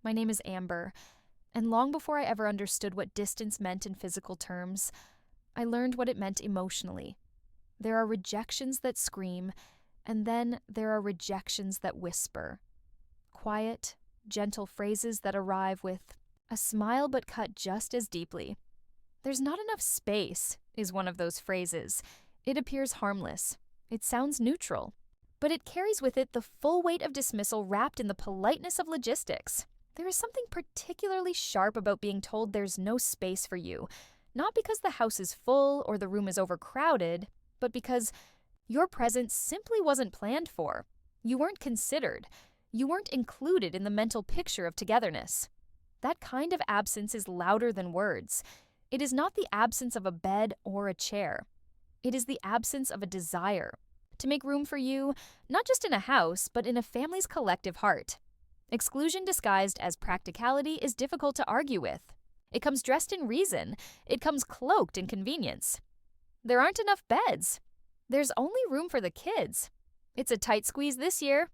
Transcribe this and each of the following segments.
My name is Amber, and long before I ever understood what distance meant in physical terms, I learned what it meant emotionally. There are rejections that scream, and then there are rejections that whisper. Quiet, gentle phrases that arrive with a smile but cut just as deeply. "There's not enough space," is one of those phrases. It appears harmless. It sounds neutral. But it carries with it the full weight of dismissal wrapped in the politeness of logistics. There is something particularly sharp about being told there's no space for you, not because the house is full or the room is overcrowded, but because your presence simply wasn't planned for. You weren't considered. You weren't included in the mental picture of togetherness. That kind of absence is louder than words. It is not the absence of a bed or a chair. It is the absence of a desire to make room for you, not just in a house, but in a family's collective heart. Exclusion disguised as practicality is difficult to argue with. It comes dressed in reason. It comes cloaked in convenience. There aren't enough beds. There's only room for the kids. It's a tight squeeze this year.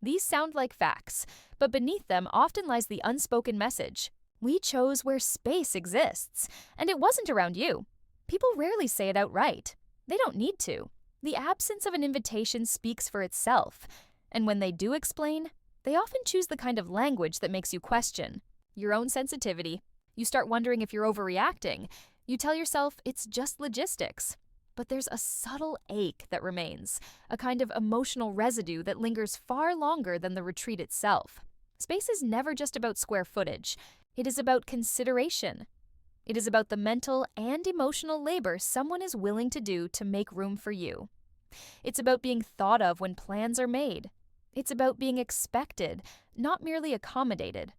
These sound like facts, but beneath them often lies the unspoken message. We chose where space exists, and it wasn't around you. People rarely say it outright. They don't need to. The absence of an invitation speaks for itself, and when they do explain, they often choose the kind of language that makes you question your own sensitivity. You start wondering if you're overreacting. You tell yourself it's just logistics. But there's a subtle ache that remains, a kind of emotional residue that lingers far longer than the retreat itself. Space is never just about square footage. It is about consideration. It is about the mental and emotional labor someone is willing to do to make room for you. It's about being thought of when plans are made. It's about being expected, not merely accommodated.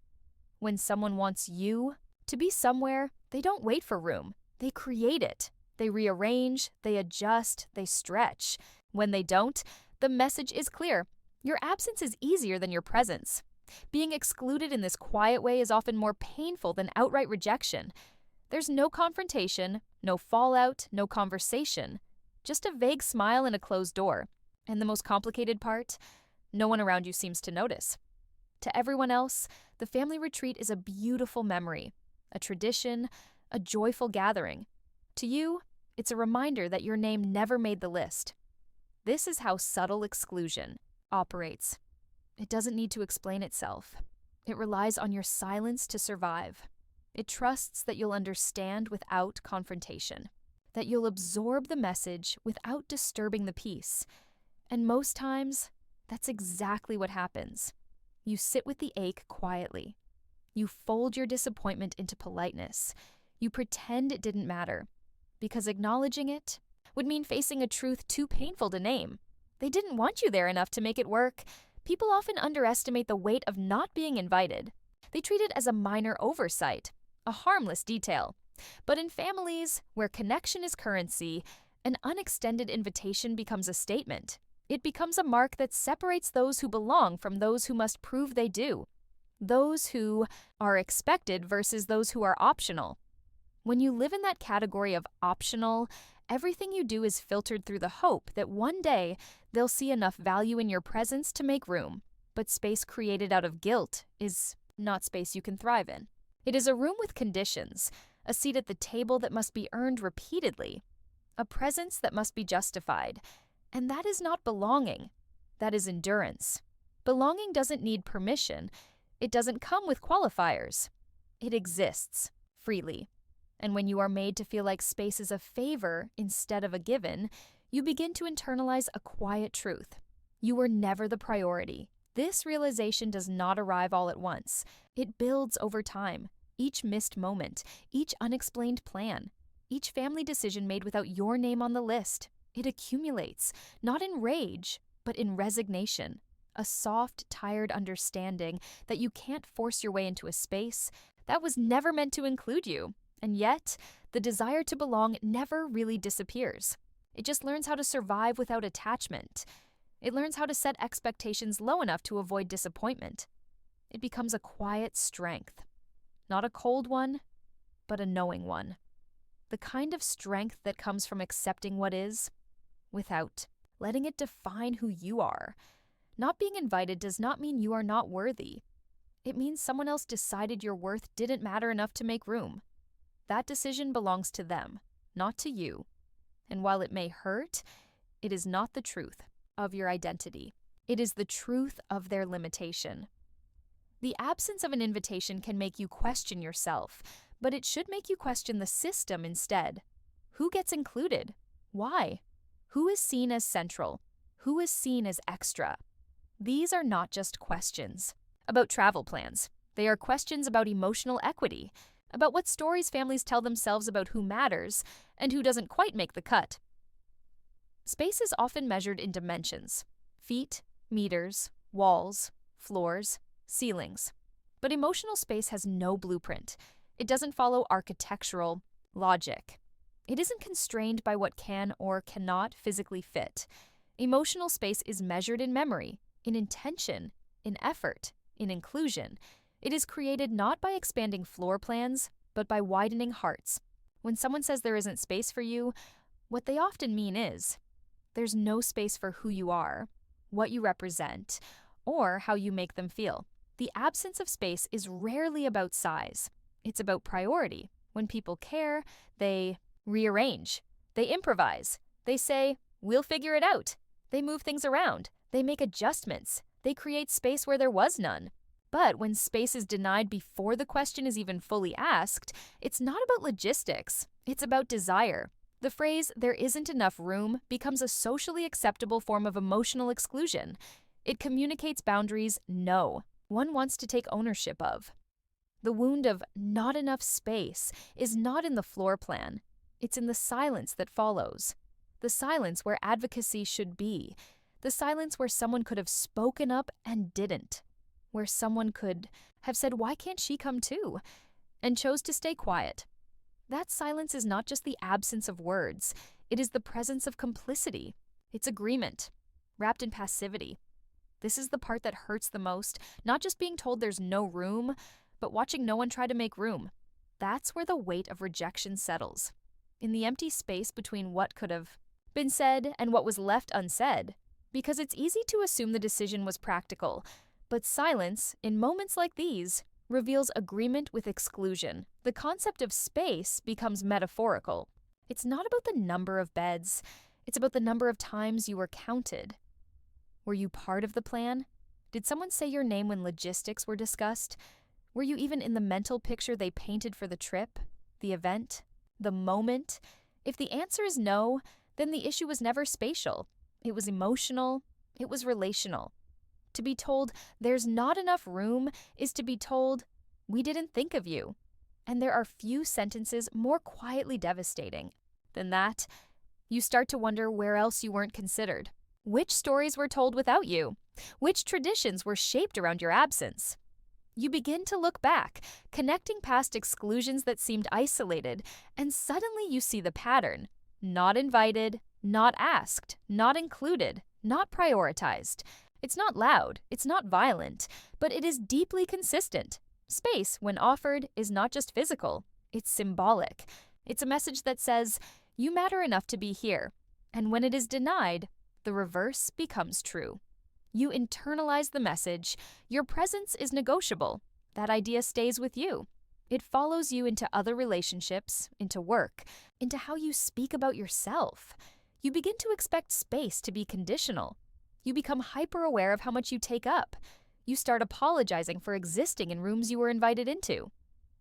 When someone wants you to be somewhere, they don't wait for room. They create it. They rearrange, they adjust, they stretch. When they don't, the message is clear. Your absence is easier than your presence. Being excluded in this quiet way is often more painful than outright rejection. There's no confrontation, no fallout, no conversation. Just a vague smile and a closed door. And the most complicated part? No one around you seems to notice. To everyone else, the family retreat is a beautiful memory, a tradition, a joyful gathering. To you, it's a reminder that your name never made the list. This is how subtle exclusion operates. It doesn't need to explain itself. It relies on your silence to survive. It trusts that you'll understand without confrontation, that you'll absorb the message without disturbing the peace. And most times, that's exactly what happens. You sit with the ache quietly. You fold your disappointment into politeness. You pretend it didn't matter. Because acknowledging it would mean facing a truth too painful to name. They didn't want you there enough to make it work. People often underestimate the weight of not being invited. They treat it as a minor oversight, a harmless detail. But in families where connection is currency, an unextended invitation becomes a statement. It becomes a mark that separates those who belong from those who must prove they do. Those who are expected versus those who are optional. When you live in that category of optional, everything you do is filtered through the hope that one day they'll see enough value in your presence to make room. But space created out of guilt is not space you can thrive in. It is a room with conditions, a seat at the table that must be earned repeatedly, a presence that must be justified. And that is not belonging. That is endurance. Belonging doesn't need permission. It doesn't come with qualifiers. It exists freely. And when you are made to feel like space is a favor instead of a given, you begin to internalize a quiet truth. You were never the priority. This realization does not arrive all at once. It builds over time. Each missed moment, each unexplained plan, each family decision made without your name on the list. It accumulates, not in rage, but in resignation. A soft, tired understanding that you can't force your way into a space that was never meant to include you. And yet, the desire to belong never really disappears. It just learns how to survive without attachment. It learns how to set expectations low enough to avoid disappointment. It becomes a quiet strength. Not a cold one, but a knowing one. The kind of strength that comes from accepting what is, without letting it define who you are. Not being invited does not mean you are not worthy. It means someone else decided your worth didn't matter enough to make room. That decision belongs to them, not to you. And while it may hurt, it is not the truth of your identity. It is the truth of their limitation. The absence of an invitation can make you question yourself, but it should make you question the system instead. Who gets included? Why? Who is seen as central? Who is seen as extra? These are not just questions about travel plans. They are questions about emotional equity, about what stories families tell themselves about who matters and who doesn't quite make the cut. Space is often measured in dimensions: feet, meters, walls, floors, ceilings. But emotional space has no blueprint. It doesn't follow architectural logic. It isn't constrained by what can or cannot physically fit. Emotional space is measured in memory, in intention, in effort, in inclusion. It is created not by expanding floor plans, but by widening hearts. When someone says there isn't space for you, what they often mean is, there's no space for who you are, what you represent, or how you make them feel. The absence of space is rarely about size. It's about priority. When people care, they rearrange. They improvise. They say, we'll figure it out. They move things around. They make adjustments. They create space where there was none. But when space is denied before the question is even fully asked, it's not about logistics. It's about desire. The phrase, there isn't enough room, becomes a socially acceptable form of emotional exclusion. It communicates boundaries no one wants to take ownership of. The wound of not enough space is not in the floor plan. It's in the silence that follows. The silence where advocacy should be. The silence where someone could have spoken up and didn't. Where someone could have said, why can't she come too? And chose to stay quiet. That silence is not just the absence of words. It is the presence of complicity. It's agreement, wrapped in passivity. This is the part that hurts the most, not just being told there's no room, but watching no one try to make room. That's where the weight of rejection settles. In the empty space between what could have been said and what was left unsaid. Because it's easy to assume the decision was practical, but silence, in moments like these, reveals agreement with exclusion. The concept of space becomes metaphorical. It's not about the number of beds. It's about the number of times you were counted. Were you part of the plan? Did someone say your name when logistics were discussed? Were you even in the mental picture they painted for the trip, the event, the moment? If the answer is no, then the issue was never spatial. It was emotional. It was relational. To be told there's not enough room is to be told we didn't think of you. And there are few sentences more quietly devastating than that. You start to wonder where else you weren't considered. Which stories were told without you? Which traditions were shaped around your absence? You begin to look back, connecting past exclusions that seemed isolated, and suddenly you see the pattern. Not invited, not asked, not included, not prioritized. It's not loud, it's not violent, but it is deeply consistent. Space, when offered, is not just physical, it's symbolic. It's a message that says, you matter enough to be here. And when it is denied, the reverse becomes true. You internalize the message. Your presence is negotiable. That idea stays with you. It follows you into other relationships, into work, into how you speak about yourself. You begin to expect space to be conditional. You become hyper-aware of how much you take up. You start apologizing for existing in rooms you were invited into.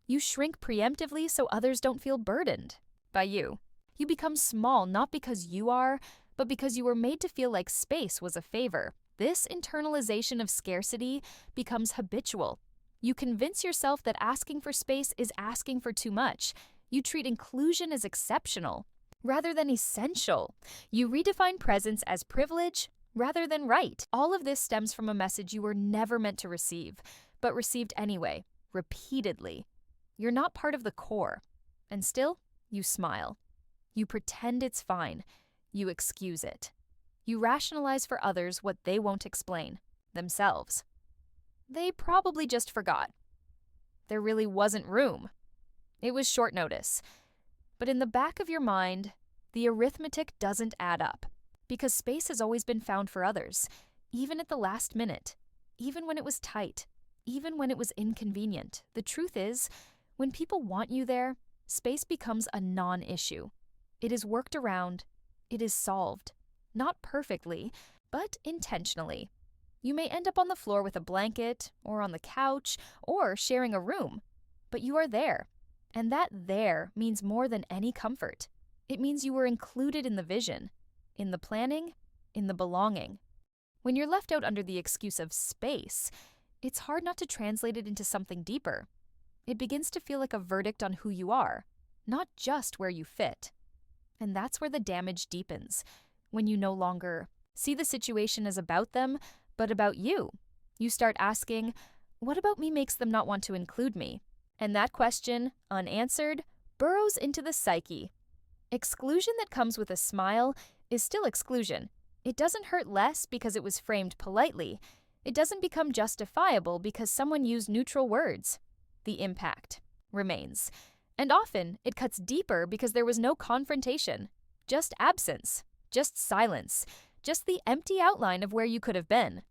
You shrink preemptively so others don't feel burdened by you. You become small not because you are, but because you were made to feel like space was a favor. This internalization of scarcity becomes habitual. You convince yourself that asking for space is asking for too much. You treat inclusion as exceptional rather than essential. You redefine presence as privilege rather than right. All of this stems from a message you were never meant to receive, but received anyway, repeatedly. You're not part of the core. And still, you smile. You pretend it's fine. You excuse it. You rationalize for others what they won't explain, themselves. They probably just forgot. There really wasn't room. It was short notice. But in the back of your mind, the arithmetic doesn't add up, because space has always been found for others, even at the last minute, even when it was tight. even when it was inconvenient. The truth is, when people want you there, space becomes a non-issue. It is worked around, it is solved. Not perfectly, but intentionally. You may end up on the floor with a blanket, or on the couch, or sharing a room, but you are there. And that there means more than any comfort. It means you were included in the vision, in the planning, in the belonging. When you're left out under the excuse of space, it's hard not to translate it into something deeper. It begins to feel like a verdict on who you are, not just where you fit. And that's where the damage deepens, when you no longer see the situation as about them, but about you. You start asking, what about me makes them not want to include me? And that question, unanswered, burrows into the psyche. Exclusion that comes with a smile is still exclusion. It doesn't hurt less because it was framed politely. It doesn't become justifiable because someone used neutral words. The impact remains. And often, it cuts deeper because there was no confrontation. Just absence. Just silence. Just the empty outline of where you could have been.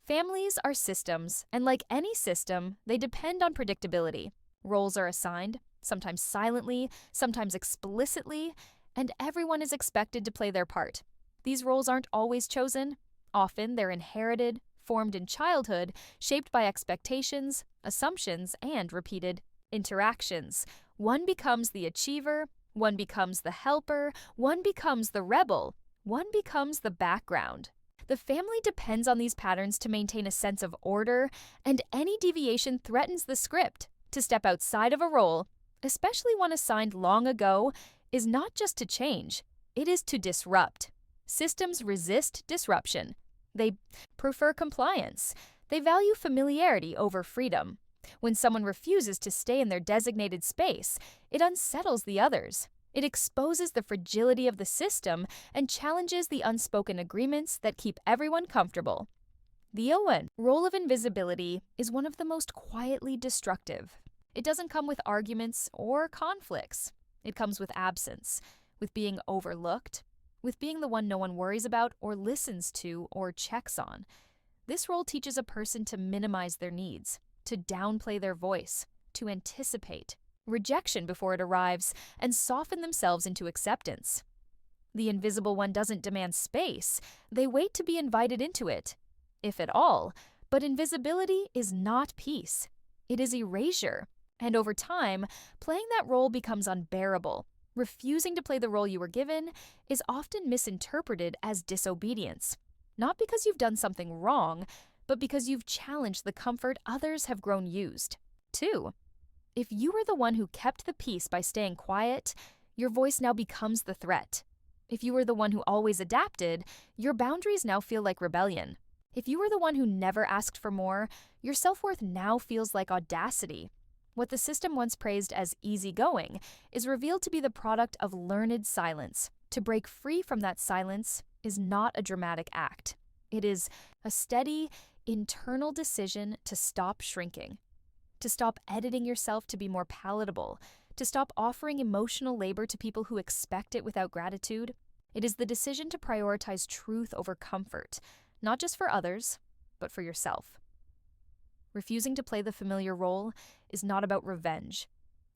Families are systems, and like any system, they depend on predictability. Roles are assigned, sometimes silently, sometimes explicitly, and everyone is expected to play their part. These roles aren't always chosen. Often they're inherited, formed in childhood, shaped by expectations, assumptions, and repeated interactions. One becomes the achiever, one becomes the helper, one becomes the rebel, one becomes the background. The family depends on these patterns to maintain a sense of order, and any deviation threatens the script. To step outside of a role, especially one assigned long ago, is not just to change, it is to disrupt. Systems resist disruption. They prefer compliance. They value familiarity over freedom. When someone refuses to stay in their designated space, it unsettles the others. It exposes the fragility of the system and challenges the unspoken agreements that keep everyone comfortable. The role of invisibility is one of the most quietly destructive. It doesn't come with arguments or conflicts. It comes with absence, with being overlooked, with being the one no one worries about or listens to or checks on. This role teaches a person to minimize their needs, to downplay their voice, to anticipate rejection before it arrives, and soften themselves into acceptance. The invisible one doesn't demand space, they wait to be invited into it, if at all. But invisibility is not peace. It is erasure. And over time, playing that role becomes unbearable. Refusing to play the role you were given is often misinterpreted as disobedience. Not because you've done something wrong, but because you've challenged the comfort others have grown used to. If you were the one who kept the peace by staying quiet, your voice now becomes the threat. If you were the one who always adapted, your boundaries now feel like rebellion. If you were the one who never asked for more, your self-worth now feels like audacity. What the system once praised as easygoing is revealed to be the product of learned silence. To break free from that silence is not a dramatic act. It is a steady, internal decision to stop shrinking, to stop editing yourself to be more palatable, to stop offering emotional labor to people who expect it without gratitude. It is the decision to prioritize truth over comfort, not just for others, but for yourself. Refusing to play the familiar role is not about revenge.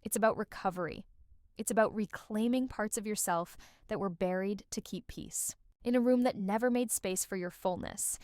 It's about recovery. It's about reclaiming parts of yourself that were buried to keep peace, in a room that never made space for your fullness.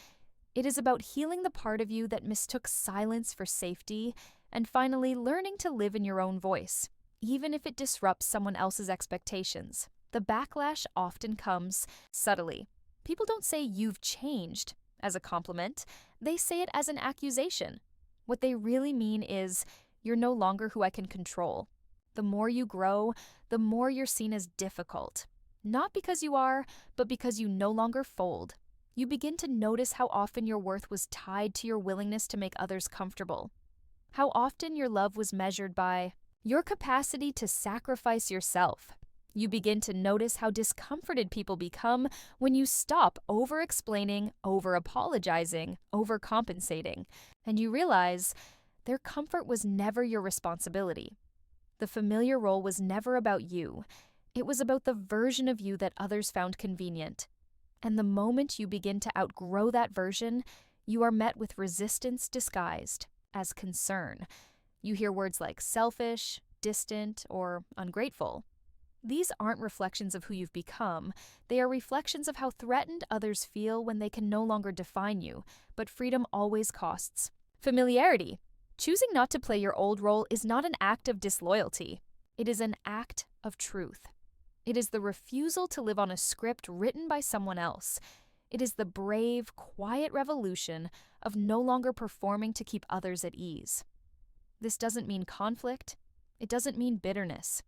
It is about healing the part of you that mistook silence for safety, and finally learning to live in your own voice, even if it disrupts someone else's expectations. The backlash often comes subtly. People don't say you've changed as a compliment. They say it as an accusation. What they really mean is, you're no longer who I can control. The more you grow, the more you're seen as difficult. Not because you are, but because you no longer fold. You begin to notice how often your worth was tied to your willingness to make others comfortable. How often your love was measured by your capacity to sacrifice yourself. You begin to notice how discomforted people become when you stop over-explaining, over-apologizing, over-compensating, and you realize their comfort was never your responsibility. The familiar role was never about you. It was about the version of you that others found convenient. And the moment you begin to outgrow that version, you are met with resistance disguised. as concern. You hear words like selfish, distant, or ungrateful. These aren't reflections of who you've become. They are reflections of how threatened others feel when they can no longer define you, but freedom always costs. Familiarity. Choosing not to play your old role is not an act of disloyalty. It is an act of truth. It is the refusal to live on a script written by someone else. It is the brave, quiet revolution of no longer performing to keep others at ease. This doesn't mean conflict. It doesn't mean bitterness.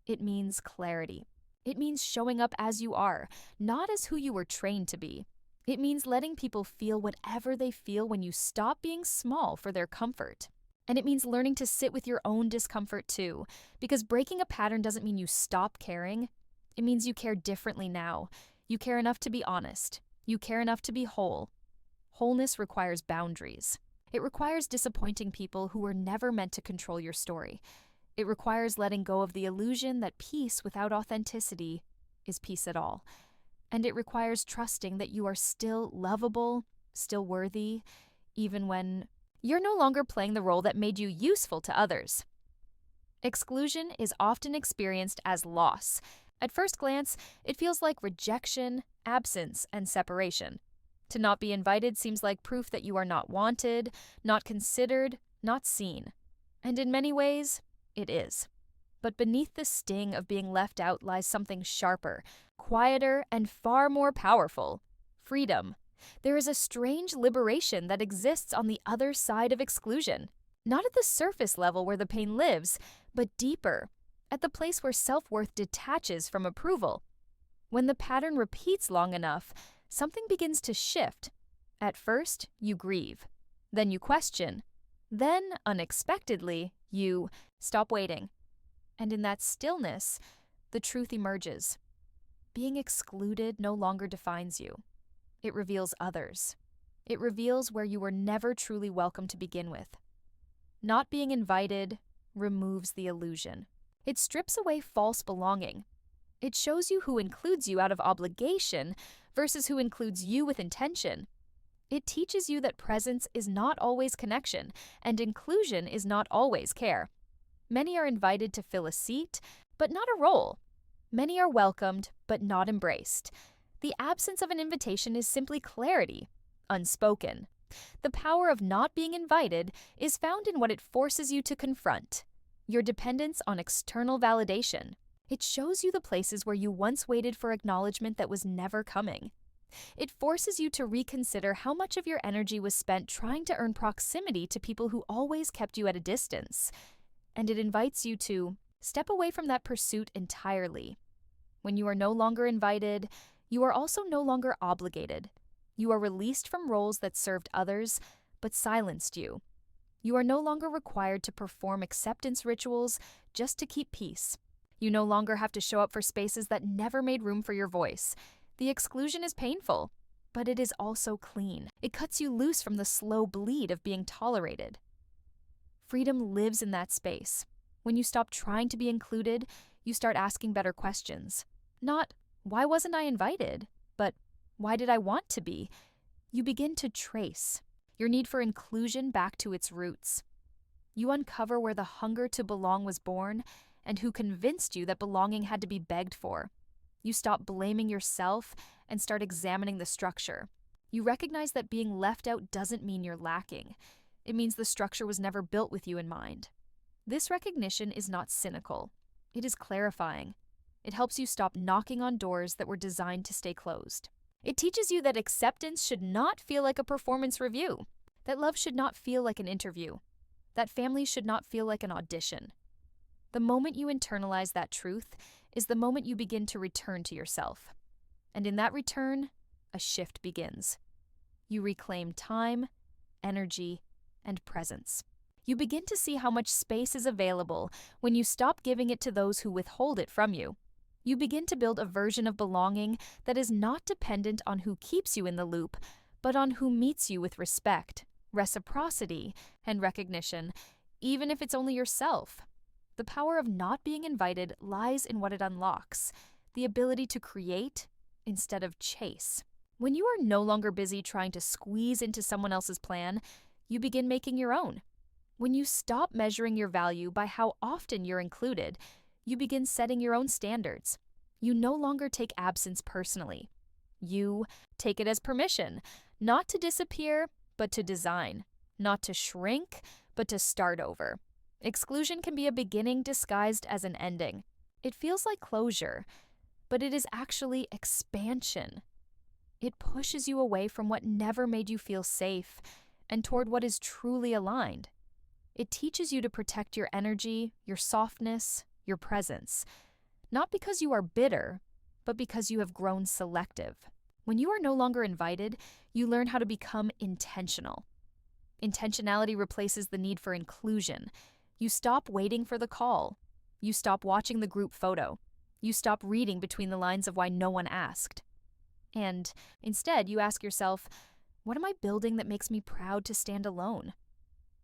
It means clarity. It means showing up as you are, not as who you were trained to be. It means letting people feel whatever they feel when you stop being small for their comfort. And it means learning to sit with your own discomfort too, because breaking a pattern doesn't mean you stop caring. It means you care differently now. You care enough to be honest. You care enough to be whole. Wholeness requires boundaries. It requires disappointing people who were never meant to control your story. It requires letting go of the illusion that peace without authenticity is peace at all. And it requires trusting that you are still lovable, still worthy, even when you're no longer playing the role that made you useful to others. Exclusion is often experienced as loss. At first glance, it feels like rejection, absence, and separation. To not be invited seems like proof that you are not wanted, not considered, not seen. And in many ways, it is. But beneath the sting of being left out lies something sharper, quieter, and far more powerful: freedom. There is a strange liberation that exists on the other side of exclusion. Not at the surface level where the pain lives, but deeper, at the place where self-worth detaches from approval. When the pattern repeats long enough, something begins to shift. At first, you grieve. Then you question. Then, unexpectedly, you stop waiting. And in that stillness, the truth emerges. Being excluded no longer defines you. It reveals others. It reveals where you were never truly welcome to begin with. Not being invited removes the illusion. It strips away false belonging. It shows you who includes you out of obligation versus who includes you with intention. It teaches you that presence is not always connection, and inclusion is not always care. Many are invited to fill a seat, but not a role. Many are welcomed, but not embraced. The absence of an invitation is simply clarity, unspoken. The power of not being invited is found in what it forces you to confront: your dependence on external validation. It shows you the places where you once waited for acknowledgement that was never coming. It forces you to reconsider how much of your energy was spent trying to earn proximity to people who always kept you at a distance. And it invites you to step away from that pursuit entirely. When you are no longer invited, you are also no longer obligated. You are released from roles that served others, but silenced you. You are no longer required to perform acceptance rituals just to keep peace. You no longer have to show up for spaces that never made room for your voice. The exclusion is painful, but it is also clean. It cuts you loose from the slow bleed of being tolerated. Freedom lives in that space. When you stop trying to be included, you start asking better questions. Not, why wasn't I invited? But, why did I want to be? You begin to trace your need for inclusion back to its roots. You uncover where the hunger to belong was born and who convinced you that belonging had to be begged for. You stop blaming yourself and start examining the structure. You recognize that being left out doesn't mean you're lacking. It means the structure was never built with you in mind. This recognition is not cynical. It is clarifying. It helps you stop knocking on doors that were designed to stay closed. It teaches you that acceptance should not feel like a performance review, that love should not feel like an interview, that family should not feel like an audition. The moment you internalize that truth is the moment you begin to return to yourself. And in that return, a shift begins. You reclaim time, energy, and presence. You begin to see how much space is available when you stop giving it to those who withhold it from you. You begin to build a version of belonging that is not dependent on who keeps you in the loop, but on who meets you with respect, reciprocity, and recognition, even if it's only yourself. The power of not being invited lies in what it unlocks: the ability to create instead of chase. When you are no longer busy trying to squeeze into someone else's plan, you begin making your own. When you stop measuring your value by how often you're included, you begin setting your own standards. You no longer take absence personally. You take it as permission, not to disappear, but to design, not to shrink, but to start over. Exclusion can be a beginning disguised as an ending. It feels like closure, but it is actually expansion. It pushes you away from what never made you feel safe and toward what is truly aligned. It teaches you to protect your energy, your softness, your presence, not because you are bitter, but because you have grown selective. When you are no longer invited, you learn how to become intentional. Intentionality replaces the need for inclusion. You stop waiting for the call. You stop watching the group photo. You stop reading between the lines of why no one asked. And instead, you ask yourself, what am I building that makes me proud to stand alone?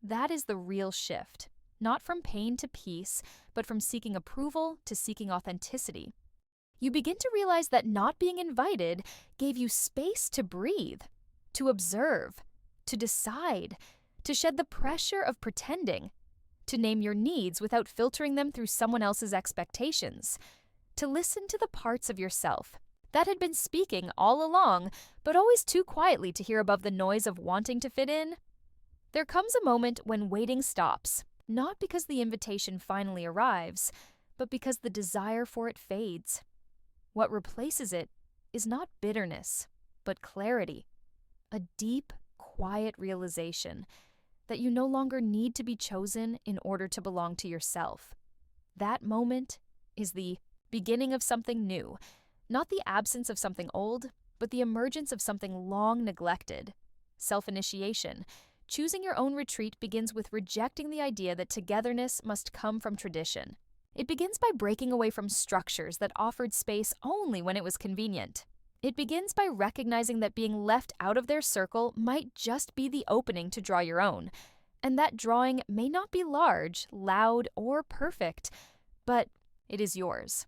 That is the real shift, not from pain to peace, but from seeking approval to seeking authenticity. You begin to realize that not being invited gave you space to breathe, to observe, to decide, to shed the pressure of pretending, to name your needs without filtering them through someone else's expectations, to listen to the parts of yourself that had been speaking all along, but always too quietly to hear above the noise of wanting to fit in. There comes a moment when waiting stops, not because the invitation finally arrives, but because the desire for it fades. What replaces it is not bitterness, but clarity, a deep, quiet realization that you no longer need to be chosen in order to belong to yourself. That moment is the beginning of something new, not the absence of something old, but the emergence of something long neglected. Self-initiation. Choosing your own retreat begins with rejecting the idea that togetherness must come from tradition. It begins by breaking away from structures that offered space only when it was convenient. It begins by recognizing that being left out of their circle might just be the opening to draw your own, and that drawing may not be large, loud, or perfect, but it is yours.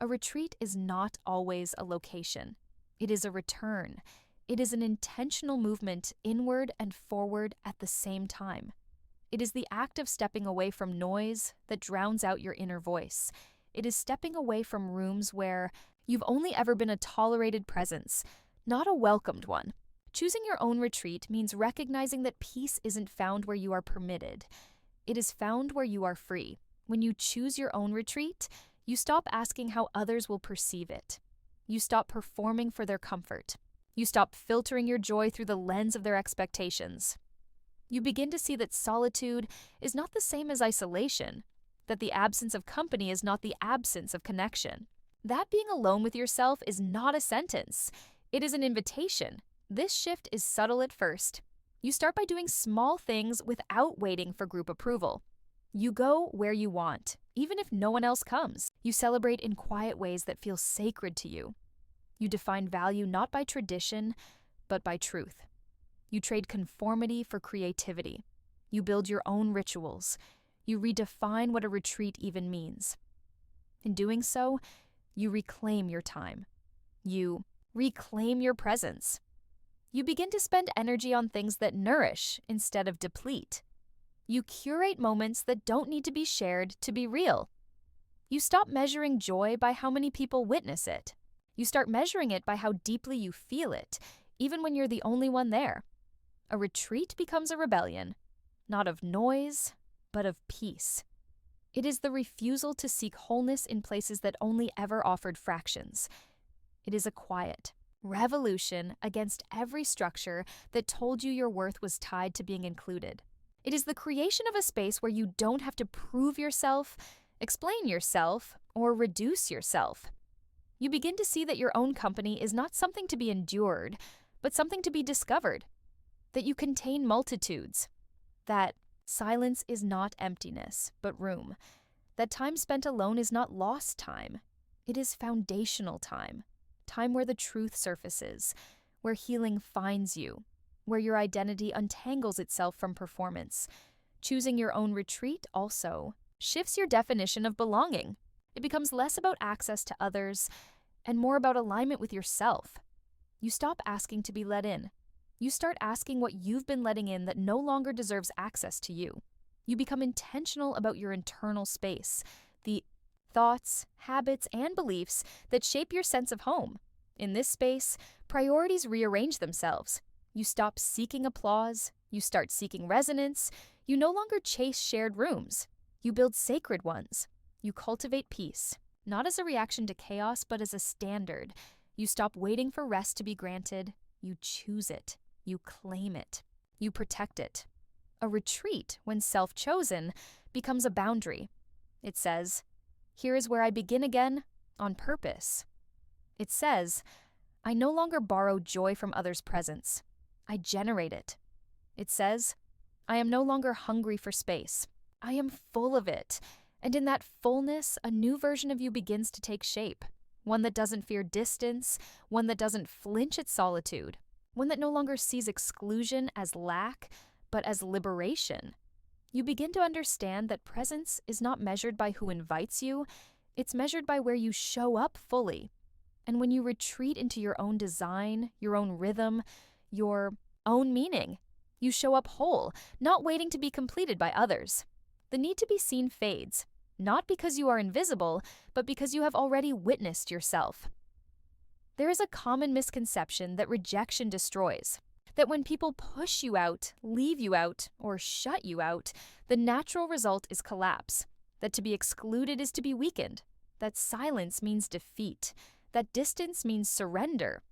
A retreat is not always a location. It is a return. It is an intentional movement inward and forward at the same time. It is the act of stepping away from noise that drowns out your inner voice. It is stepping away from rooms where you've only ever been a tolerated presence, not a welcomed one. Choosing your own retreat means recognizing that peace isn't found where you are permitted. It is found where you are free. When you choose your own retreat, you stop asking how others will perceive it. You stop performing for their comfort. You stop filtering your joy through the lens of their expectations. You begin to see that solitude is not the same as isolation, that the absence of company is not the absence of connection. That being alone with yourself is not a sentence. It is an invitation. This shift is subtle at first. You start by doing small things without waiting for group approval. You go where you want, even if no one else comes. You celebrate in quiet ways that feel sacred to you. You define value not by tradition, but by truth. You trade conformity for creativity. You build your own rituals. You redefine what a retreat even means. In doing so, you reclaim your time. You reclaim your presence. You begin to spend energy on things that nourish instead of deplete. You curate moments that don't need to be shared to be real. You stop measuring joy by how many people witness it. You start measuring it by how deeply you feel it, even when you're the only one there. A retreat becomes a rebellion, not of noise, but of peace. It is the refusal to seek wholeness in places that only ever offered fractions. It is a quiet revolution against every structure that told you your worth was tied to being included. It is the creation of a space where you don't have to prove yourself, explain yourself, or reduce yourself. You begin to see that your own company is not something to be endured, but something to be discovered. That you contain multitudes. That silence is not emptiness, but room. That time spent alone is not lost time. It is foundational time. Time where the truth surfaces, where healing finds you, where your identity untangles itself from performance. Choosing your own retreat also shifts your definition of belonging. It becomes less about access to others and more about alignment with yourself. You stop asking to be let in. You start asking what you've been letting in that no longer deserves access to you. You become intentional about your internal space, the thoughts, habits, and beliefs that shape your sense of home. In this space, priorities rearrange themselves. You stop seeking applause, you start seeking resonance, you no longer chase shared rooms. You build sacred ones. You cultivate peace, not as a reaction to chaos, but as a standard. You stop waiting for rest to be granted. You choose it. You claim it. You protect it. A retreat, when self-chosen, becomes a boundary. It says, "Here is where I begin again, on purpose." It says, "I no longer borrow joy from others' presence. I generate it." It says, "I am no longer hungry for space. I am full of it." And in that fullness, a new version of you begins to take shape. One that doesn't fear distance, one that doesn't flinch at solitude, one that no longer sees exclusion as lack, but as liberation. You begin to understand that presence is not measured by who invites you, it's measured by where you show up fully. And when you retreat into your own design, your own rhythm, your own meaning, you show up whole, not waiting to be completed by others. The need to be seen fades, not because you are invisible, but because you have already witnessed yourself. There is a common misconception that rejection destroys, that when people push you out, leave you out, or shut you out, the natural result is collapse, that to be excluded is to be weakened, that silence means defeat, that distance means surrender.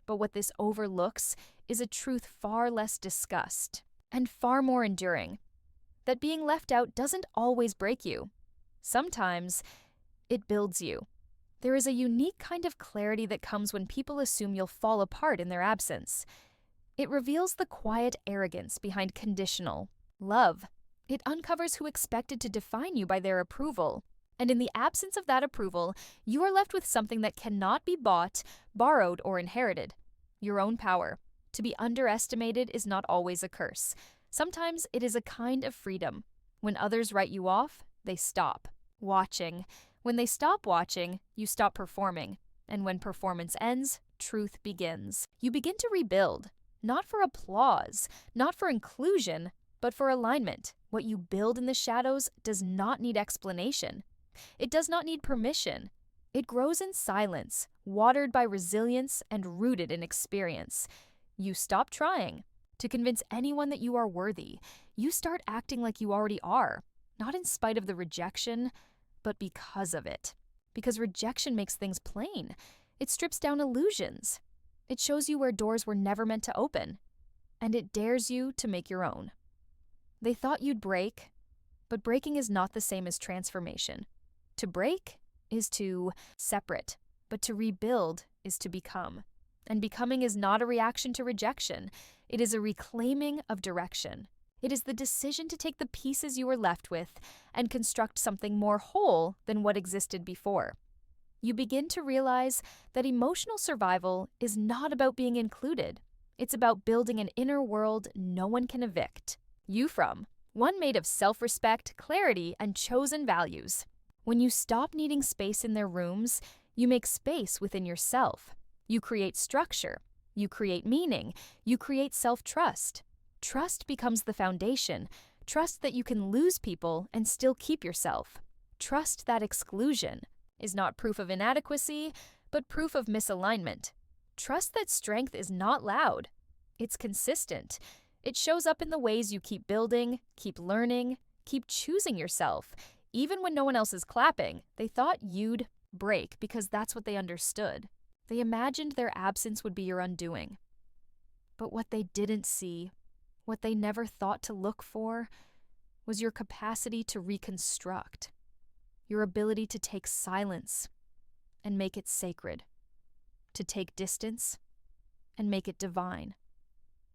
But what this overlooks is a truth far less discussed and far more enduring, that being left out doesn't always break you. Sometimes it builds you. There is a unique kind of clarity that comes when people assume you'll fall apart in their absence. It reveals the quiet arrogance behind conditional love. It uncovers who expected to define you by their approval. And in the absence of that approval, you are left with something that cannot be bought, borrowed, or inherited: your own power. To be underestimated is not always a curse. Sometimes it is a kind of freedom. When others write you off, they stop watching. When they stop watching, you stop performing. And when performance ends, truth begins. You begin to rebuild, not for applause, not for inclusion, but for alignment. What you build in the shadows does not need explanation. It does not need permission. It grows in silence, watered by resilience and rooted in experience. You stop trying to convince anyone that you are worthy. You start acting like you already are, not in spite of the rejection, but because of it. Because rejection makes things plain. It strips down illusions. It shows you where doors were never meant to open. And it dares you to make your own. They thought you'd break, but breaking is not the same as transformation. To break is to separate, but to rebuild is to become. And becoming is not a reaction to rejection. It is a reclaiming of direction. It is the decision to take the pieces you were left with and construct something more whole than what existed before. You begin to realize that emotional survival is not about being included. It's about building an inner world no one can evict you from, one made of self-respect, clarity, and chosen values. When you stop needing space in their rooms, you make space within yourself. You create structure. You create meaning. You create self-trust. Trust becomes the foundation. Trust that you can lose people and still keep yourself. Trust that exclusion is not proof of inadequacy, but proof of misalignment. Trust that strength is not loud. It's consistent. It shows up in the ways you keep building, keep learning, keep choosing yourself. Even when no one else is clapping, they thought you'd break because that's what they understood. They imagined their absence would be your undoing. But what they didn't see, what they never thought to look for, was your capacity to reconstruct, your ability to take silence and make it sacred, to take distance and make it divine,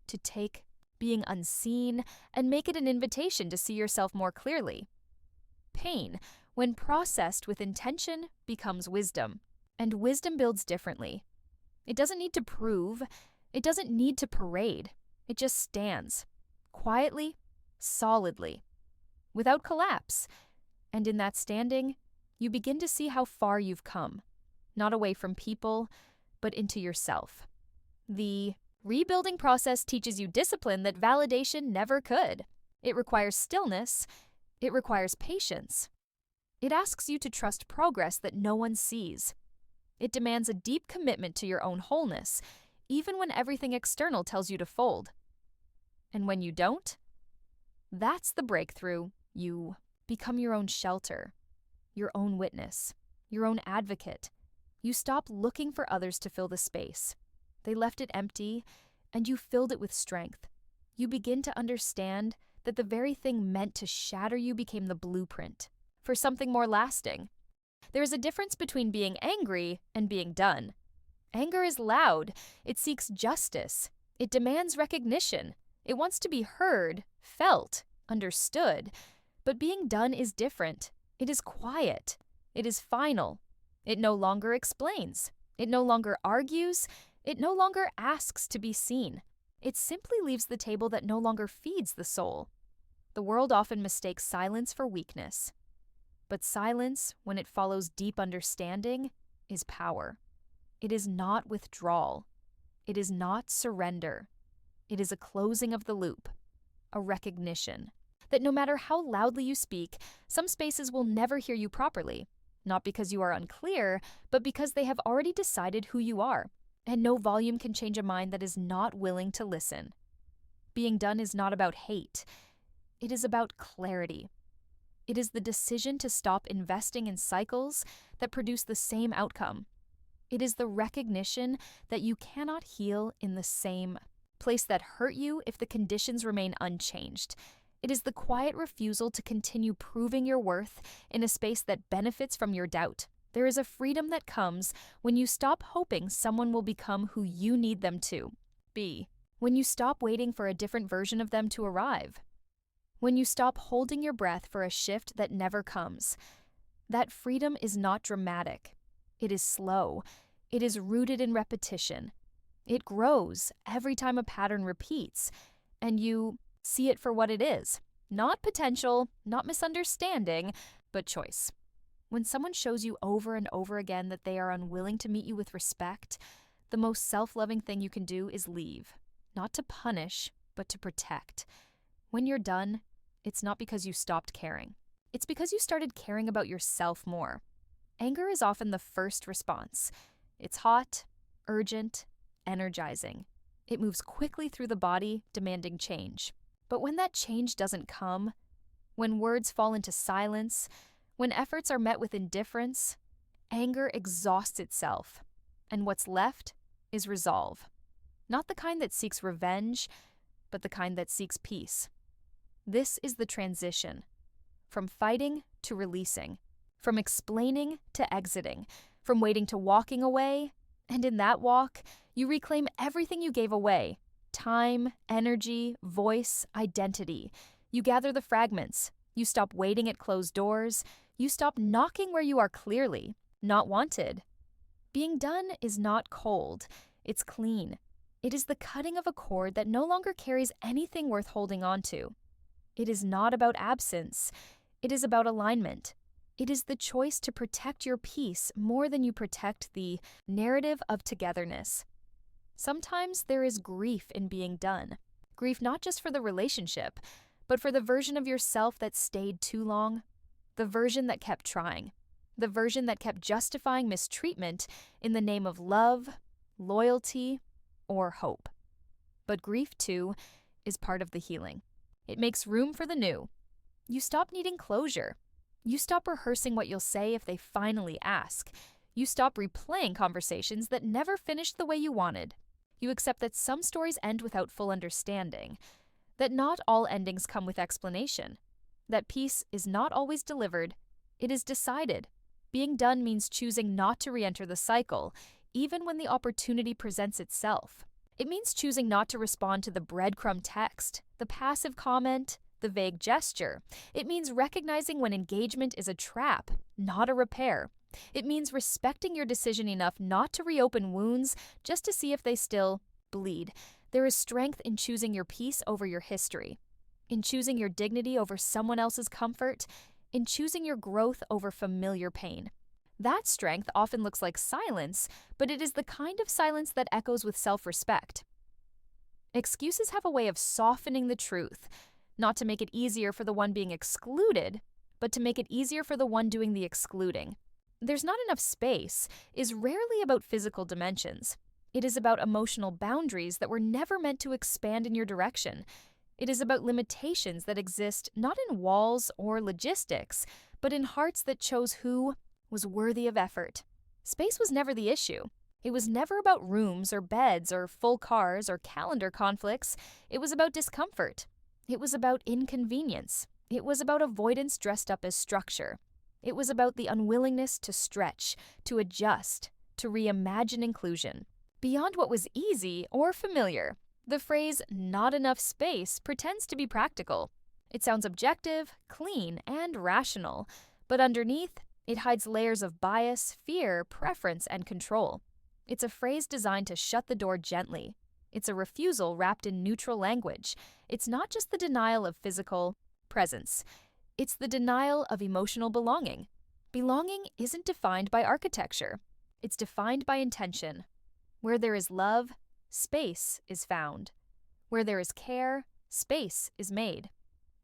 to take being unseen and make it an invitation to see yourself more clearly. Pain, when processed with intention, becomes wisdom, and wisdom builds differently. It doesn't need to prove, it doesn't need to parade, it just stands, quietly, solidly, without collapse. And in that standing, you begin to see how far you've come, not away from people, but into yourself. The rebuilding process teaches you discipline that validation never could. It requires stillness, It requires patience. It asks you to trust progress that no one sees. It demands a deep commitment to your own wholeness, even when everything external tells you to fold. And when you don't, that's the breakthrough. You become your own shelter, your own witness, your own advocate. You stop looking for others to fill the space. They left it empty, and you filled it with strength. You begin to understand that the very thing meant to shatter you became the blueprint for something more lasting. There is a difference between being angry and being done. Anger is loud. It seeks justice. It demands recognition. It wants to be heard, felt, understood. But being done is different. It is quiet. It is final. It no longer explains. It no longer argues. It no longer asks to be seen. It simply leaves the table that no longer feeds the soul. The world often mistakes silence for weakness. But silence, when it follows deep understanding, is power. It is not withdrawal. It is not surrender. It is a closing of the loop, a recognition that no matter how loudly you speak, some spaces will never hear you properly, not because you are unclear, but because they have already decided who you are, and no volume can change a mind that is not willing to listen. Being done is not about hate. It is about clarity. It is the decision to stop investing in cycles that produce the same outcome. It is the recognition that you cannot heal in the same place that hurt you if the conditions remain unchanged. It is the quiet refusal to continue proving your worth in a space that benefits from your doubt. There is a freedom that comes when you stop hoping someone will become who you need them to be. When you stop waiting for a different version of them to arrive. When you stop holding your breath for a shift that never comes. That freedom is not dramatic. It is slow. It is rooted in repetition. It grows every time a pattern repeats, and you see it for what it is. Not potential, not misunderstanding, but choice. When someone shows you over and over again that they are unwilling to meet you with respect, the most self-loving thing you can do is leave. Not to punish, but to protect. When you're done, it's not because you stopped caring. It's because you started caring about yourself more. Anger is often the first response. It's hot, urgent, energizing. It moves quickly through the body, demanding change. But when that change doesn't come, when words fall into silence, when efforts are met with indifference, anger exhausts itself, and what's left is resolve. Not the kind that seeks revenge, but the kind that seeks peace. This is the transition, from fighting to releasing, from explaining to exiting, from waiting to walking away, and in that walk, you reclaim everything you gave away: time, energy, voice, identity. You gather the fragments. You stop waiting at closed doors. You stop knocking where you are clearly not wanted. Being done is not cold. It's clean. It is the cutting of a cord that no longer carries anything worth holding on to. It is not about absence. It is about alignment. It is the choice to protect your peace more than you protect the narrative of togetherness. Sometimes there is grief in being done. Grief not just for the relationship, but for the version of yourself that stayed too long, the version that kept trying, the version that kept justifying mistreatment in the name of love, loyalty, or hope. But grief, too, is part of the healing. It makes room for the new. You stop needing closure. You stop rehearsing what you'll say if they finally ask. You stop replaying conversations that never finished the way you wanted. You accept that some stories end without full understanding, that not all endings come with explanation, that peace is not always delivered, it is decided. Being done means choosing not to re-enter the cycle, even when the opportunity presents itself. It means choosing not to respond to the breadcrumb text, the passive comment, the vague gesture. It means recognizing when engagement is a trap, not a repair. It means respecting your decision enough not to reopen wounds just to see if they still bleed. There is strength in choosing your peace over your history, in choosing your dignity over someone else's comfort, in choosing your growth over familiar pain. That strength often looks like silence, but it is the kind of silence that echoes with self-respect. Excuses have a way of softening the truth. not to make it easier for the one being excluded, but to make it easier for the one doing the excluding. "There's not enough space" is rarely about physical dimensions. It is about emotional boundaries that were never meant to expand in your direction. It is about limitations that exist not in walls or logistics, but in hearts that chose who was worthy of effort. Space was never the issue. It was never about rooms or beds or full cars or calendar conflicts. It was about discomfort. It was about inconvenience. It was about avoidance dressed up as structure. It was about the unwillingness to stretch, to adjust, to reimagine inclusion. Beyond what was easy or familiar, the phrase "not enough space" pretends to be practical. It sounds objective, clean, and rational, but underneath, it hides layers of bias, fear, preference, and control. It's a phrase designed to shut the door gently. It's a refusal wrapped in neutral language. It's not just the denial of physical presence. It's the denial of emotional belonging. Belonging isn't defined by architecture. It's defined by intention. Where there is love, space is found. Where there is care, space is made.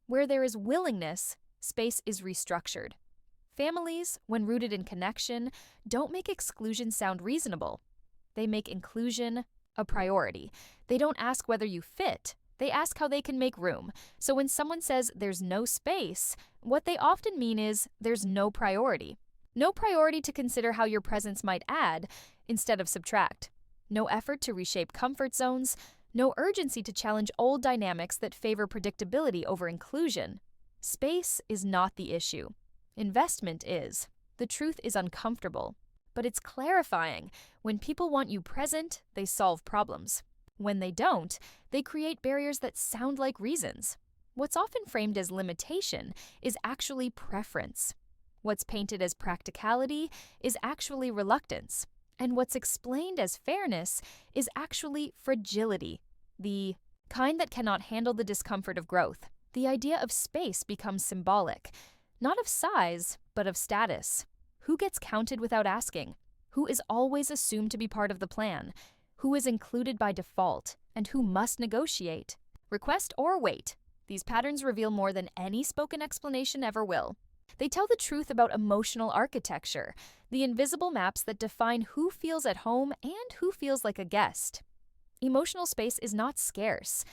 Where there is willingness, space is restructured. Families, when rooted in connection, don't make exclusion sound reasonable. They make inclusion a priority. They don't ask whether you fit. They ask how they can make room. So when someone says there's no space, what they often mean is there's no priority. No priority to consider how your presence might add instead of subtract. No effort to reshape comfort zones. No urgency to challenge old dynamics that favor predictability over inclusion. Space is not the issue. Investment is. The truth is uncomfortable, but it's clarifying. When people want you present, they solve problems. When they don't, they create barriers that sound like reasons. What's often framed as limitation is actually preference. What's painted as practicality is actually reluctance. And what's explained as fairness is actually fragility, the kind that cannot handle the discomfort of growth. The idea of space becomes symbolic, not of size, but of status. Who gets counted without asking? Who is always assumed to be part of the plan? Who is included by default? And who must negotiate? Request or wait. These patterns reveal more than any spoken explanation ever will. They tell the truth about emotional architecture, the invisible maps that define who feels at home and who feels like a guest. Emotional space is not scarce.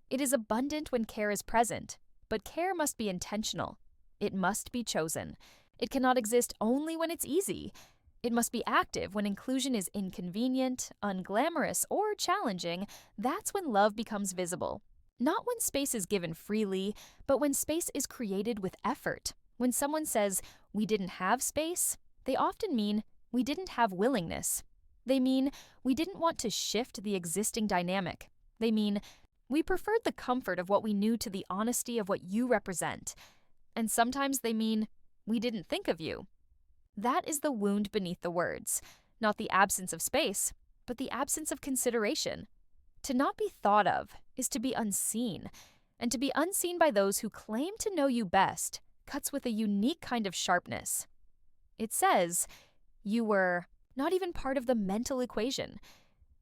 It is abundant when care is present, but care must be intentional. It must be chosen. It cannot exist only when it's easy. It must be active when inclusion is inconvenient, unglamorous, or challenging. That's when love becomes visible. Not when space is given freely, but when space is created with effort. When someone says, "we didn't have space," they often mean, "we didn't have willingness." They mean, "we didn't want to shift the existing dynamic." They mean, "we preferred the comfort of what we knew to the honesty of what you represent." And sometimes they mean, "we didn't think of you." That is the wound beneath the words, not the absence of space, but the absence of consideration. To not be thought of is to be unseen, and to be unseen by those who claim to know you best cuts with a unique kind of sharpness. It says, you were not even part of the mental equation.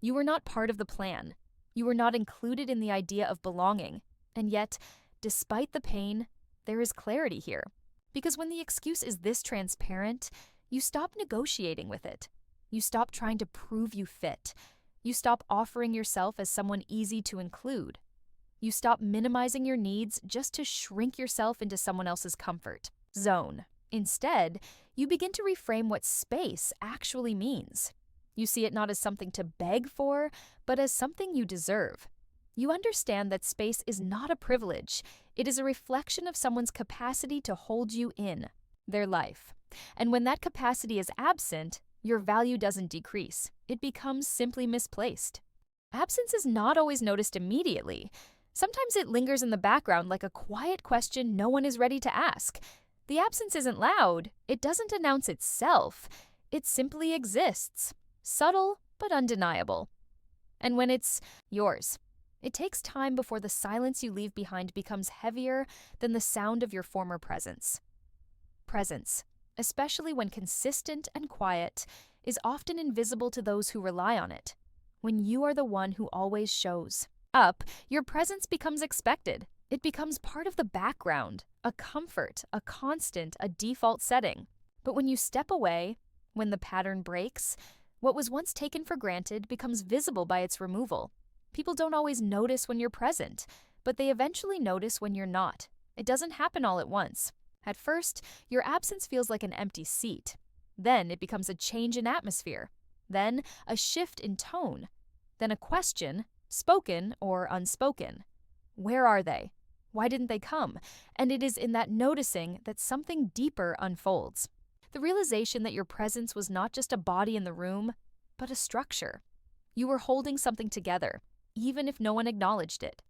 You were not part of the plan. You were not included in the idea of belonging. And yet, despite the pain, there is clarity here. Because when the excuse is this transparent, you stop negotiating with it. You stop trying to prove you fit. You stop offering yourself as someone easy to include. You stop minimizing your needs just to shrink yourself into someone else's comfort zone. Instead, you begin to reframe what space actually means. You see it not as something to beg for, but as something you deserve. You understand that space is not a privilege. It is a reflection of someone's capacity to hold you in their life. And when that capacity is absent, your value doesn't decrease. It becomes simply misplaced. Absence is not always noticed immediately. Sometimes it lingers in the background like a quiet question no one is ready to ask. The absence isn't loud. It doesn't announce itself. It simply exists. Subtle, but undeniable. And when it's yours, it takes time before the silence you leave behind becomes heavier than the sound of your former presence. Presence, especially when consistent and quiet, is often invisible to those who rely on it. When you are the one who always shows up, your presence becomes expected. It becomes part of the background, a comfort, a constant, a default setting. But when you step away, when the pattern breaks, what was once taken for granted becomes visible by its removal. People don't always notice when you're present, but they eventually notice when you're not. It doesn't happen all at once. At first, your absence feels like an empty seat. Then it becomes a change in atmosphere. Then a shift in tone. Then a question, spoken or unspoken. Where are they? Why didn't they come? And it is in that noticing that something deeper unfolds. The realization that your presence was not just a body in the room, but a structure. You were holding something together, even if no one acknowledged it.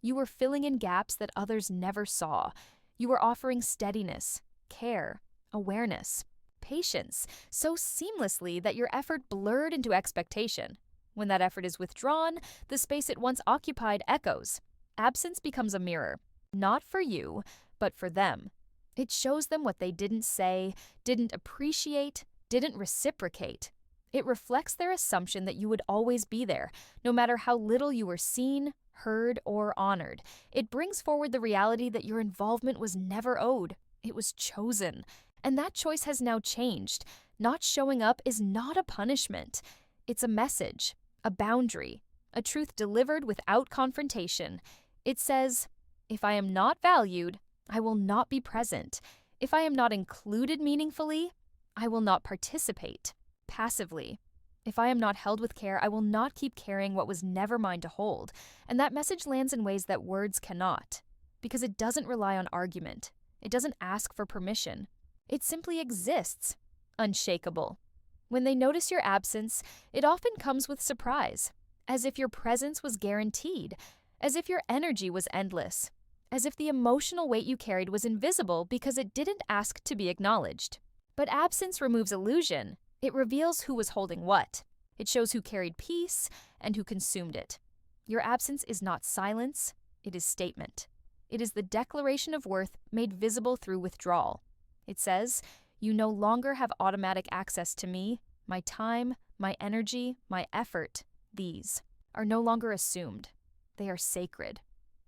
You were filling in gaps that others never saw. You were offering steadiness, care, awareness, patience, so seamlessly that your effort blurred into expectation. When that effort is withdrawn, the space it once occupied echoes. Absence becomes a mirror, not for you, but for them. It shows them what they didn't say, didn't appreciate, didn't reciprocate. It reflects their assumption that you would always be there, no matter how little you were seen, heard, or honored. It brings forward the reality that your involvement was never owed. It was chosen. And that choice has now changed. Not showing up is not a punishment. It's a message, a boundary, a truth delivered without confrontation. It says, if I am not valued, I will not be present. If I am not included meaningfully, I will not participate passively. If I am not held with care, I will not keep carrying what was never mine to hold. And that message lands in ways that words cannot, because it doesn't rely on argument. It doesn't ask for permission. It simply exists, unshakable. When they notice your absence, it often comes with surprise, as if your presence was guaranteed, as if your energy was endless, as if the emotional weight you carried was invisible because it didn't ask to be acknowledged. But absence removes illusion. It reveals who was holding what. It shows who carried peace and who consumed it. Your absence is not silence, it is statement. It is the declaration of worth made visible through withdrawal. It says, you no longer have automatic access to me, my time, my energy, my effort. These are no longer assumed. They are sacred.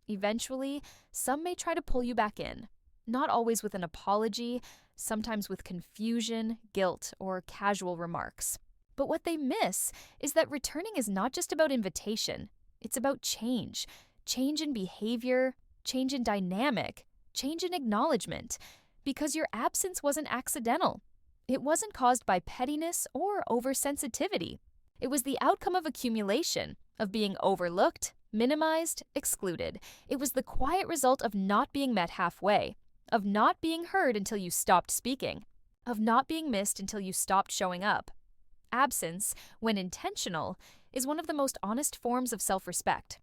Eventually, some may try to pull you back in, not always with an apology, sometimes with confusion, guilt, or casual remarks. But what they miss is that returning is not just about invitation. It's about change. Change in behavior, change in dynamic, change in acknowledgement. Because your absence wasn't accidental. It wasn't caused by pettiness or oversensitivity. It was the outcome of accumulation, of being overlooked, minimized, excluded. It was the quiet result of not being met halfway, of not being heard until you stopped speaking, of not being missed until you stopped showing up. Absence, when intentional, is one of the most honest forms of self-respect.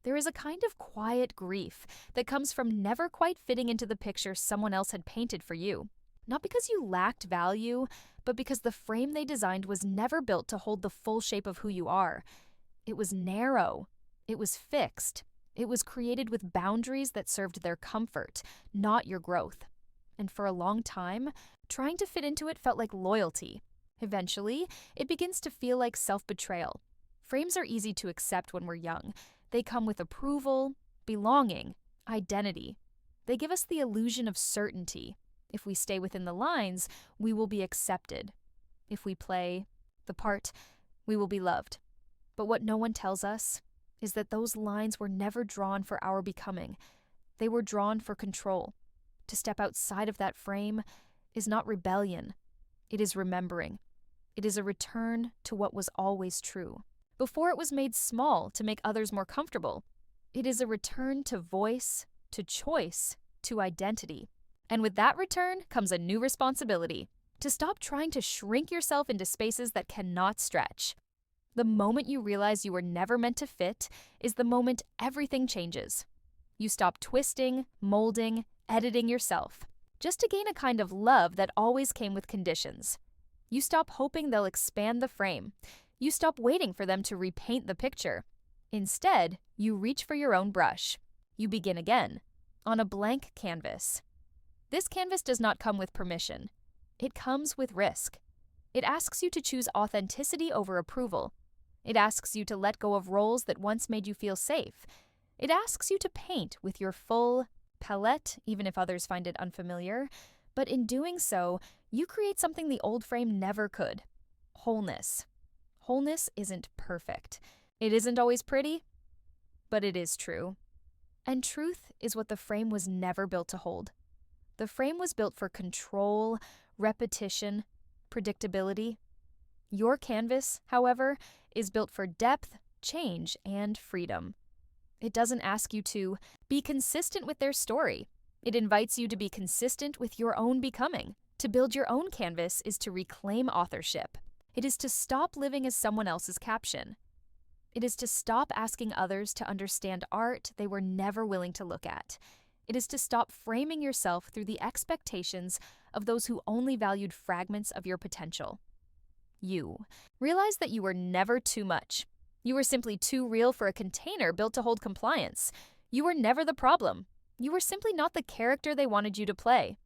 There is a kind of quiet grief that comes from never quite fitting into the picture someone else had painted for you. Not because you lacked value, but because the frame they designed was never built to hold the full shape of who you are. It was narrow. It was fixed. It was created with boundaries that served their comfort, not your growth. And for a long time, trying to fit into it felt like loyalty. Eventually, it begins to feel like self-betrayal. Frames are easy to accept when we're young. They come with approval, belonging, identity. They give us the illusion of certainty. If we stay within the lines, we will be accepted. If we play the part, we will be loved. But what no one tells us is that those lines were never drawn for our becoming. They were drawn for control. To step outside of that frame is not rebellion. It is remembering. It is a return to what was always true. Before it was made small to make others more comfortable. It is a return to voice, to choice, to identity. And with that return comes a new responsibility, to stop trying to shrink yourself into spaces that cannot stretch. The moment you realize you were never meant to fit is the moment everything changes. You stop twisting, molding, editing yourself, just to gain a kind of love that always came with conditions. You stop hoping they'll expand the frame. You stop waiting for them to repaint the picture. Instead, you reach for your own brush. You begin again, on a blank canvas. This canvas does not come with permission. It comes with risk. It asks you to choose authenticity over approval. It asks you to let go of roles that once made you feel safe. It asks you to paint with your full palette, even if others find it unfamiliar. But in doing so, you create something the old frame never could: wholeness. Wholeness isn't perfect. It isn't always pretty, but it is true. And truth is what the frame was never built to hold. The frame was built for control, repetition, predictability. Your canvas, however, is built for depth, change, and freedom. It doesn't ask you to be consistent with their story. It invites you to be consistent with your own becoming. To build your own canvas is to reclaim authorship. It is to stop living as someone else's caption. It is to stop asking others to understand art they were never willing to look at. It is to stop framing yourself through the expectations of those who only valued fragments of your potential. You realize that you were never too much. You were simply too real for a container built to hold compliance. You were never the problem. You were simply not the character they wanted you to play.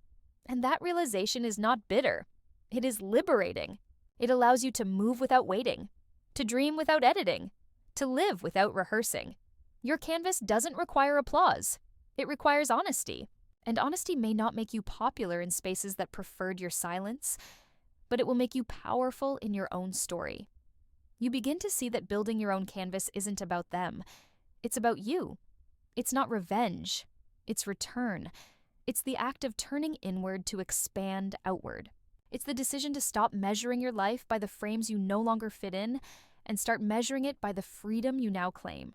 And that realization is not bitter. It is liberating. It allows you to move without waiting, to dream without editing, to live without rehearsing. Your canvas doesn't require applause. It requires honesty. And honesty may not make you popular in spaces that preferred your silence, but it will make you powerful in your own story. You begin to see that building your own canvas isn't about them. It's about you. It's not revenge. It's return. It's the act of turning inward to expand outward. It's the decision to stop measuring your life by the frames you no longer fit in and start measuring it by the freedom you now claim.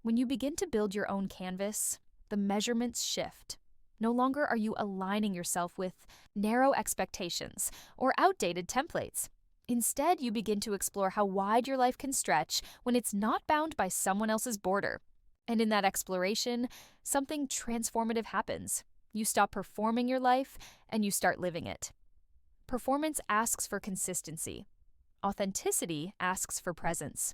When you begin to build your own canvas, the measurements shift. No longer are you aligning yourself with narrow expectations or outdated templates. Instead, you begin to explore how wide your life can stretch when it's not bound by someone else's border. And in that exploration, something transformative happens. You stop performing your life and you start living it. Performance asks for consistency. Authenticity asks for presence.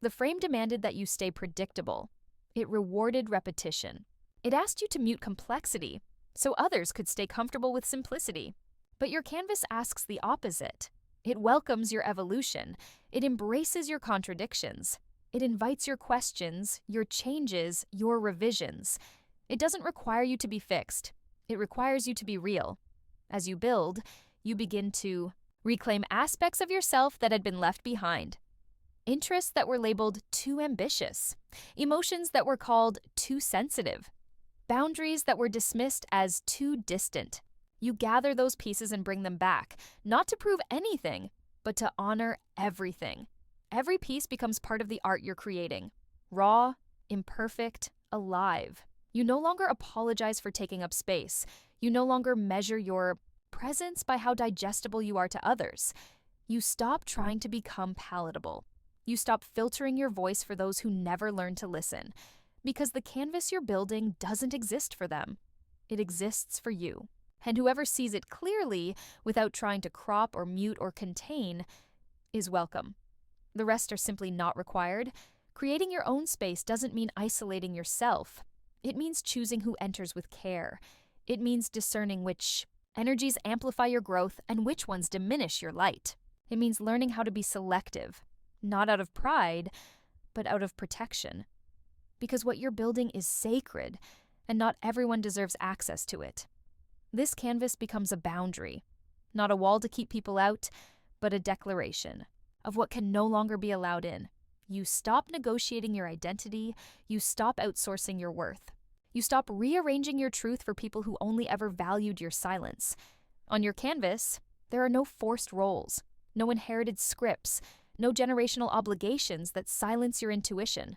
The frame demanded that you stay predictable. It rewarded repetition. It asked you to mute complexity so others could stay comfortable with simplicity. But your canvas asks the opposite. It welcomes your evolution. It embraces your contradictions. It invites your questions, your changes, your revisions. It doesn't require you to be fixed. It requires you to be real. As you build, you begin to reclaim aspects of yourself that had been left behind. Interests that were labeled too ambitious. Emotions that were called too sensitive. Boundaries that were dismissed as too distant. You gather those pieces and bring them back, not to prove anything, but to honor everything. Every piece becomes part of the art you're creating. Raw, imperfect, alive. You no longer apologize for taking up space. You no longer measure your presence by how digestible you are to others. You stop trying to become palatable. You stop filtering your voice for those who never learned to listen, because the canvas you're building doesn't exist for them. It exists for you. And whoever sees it clearly, without trying to crop or mute or contain, is welcome. The rest are simply not required. Creating your own space doesn't mean isolating yourself. It means choosing who enters with care. It means discerning which energies amplify your growth and which ones diminish your light. It means learning how to be selective, not out of pride, but out of protection. Because what you're building is sacred, and not everyone deserves access to it. This canvas becomes a boundary, not a wall to keep people out, but a declaration of what can no longer be allowed in. You stop negotiating your identity. You stop outsourcing your worth. You stop rearranging your truth for people who only ever valued your silence. On your canvas, there are no forced roles, no inherited scripts, no generational obligations that silence your intuition.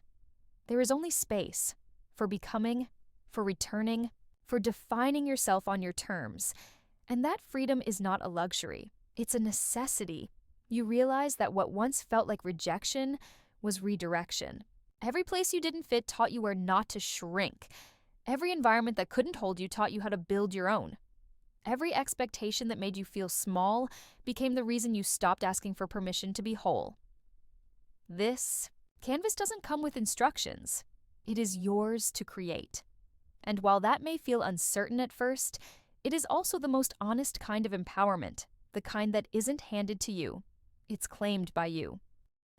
There is only space for becoming, for returning, for defining yourself on your terms. And that freedom is not a luxury. It's a necessity. You realize that what once felt like rejection was redirection. Every place you didn't fit taught you where not to shrink. Every environment that couldn't hold you taught you how to build your own. Every expectation that made you feel small became the reason you stopped asking for permission to be whole. This canvas doesn't come with instructions. It is yours to create. And while that may feel uncertain at first, it is also the most honest kind of empowerment, the kind that isn't handed to you. It's claimed by you.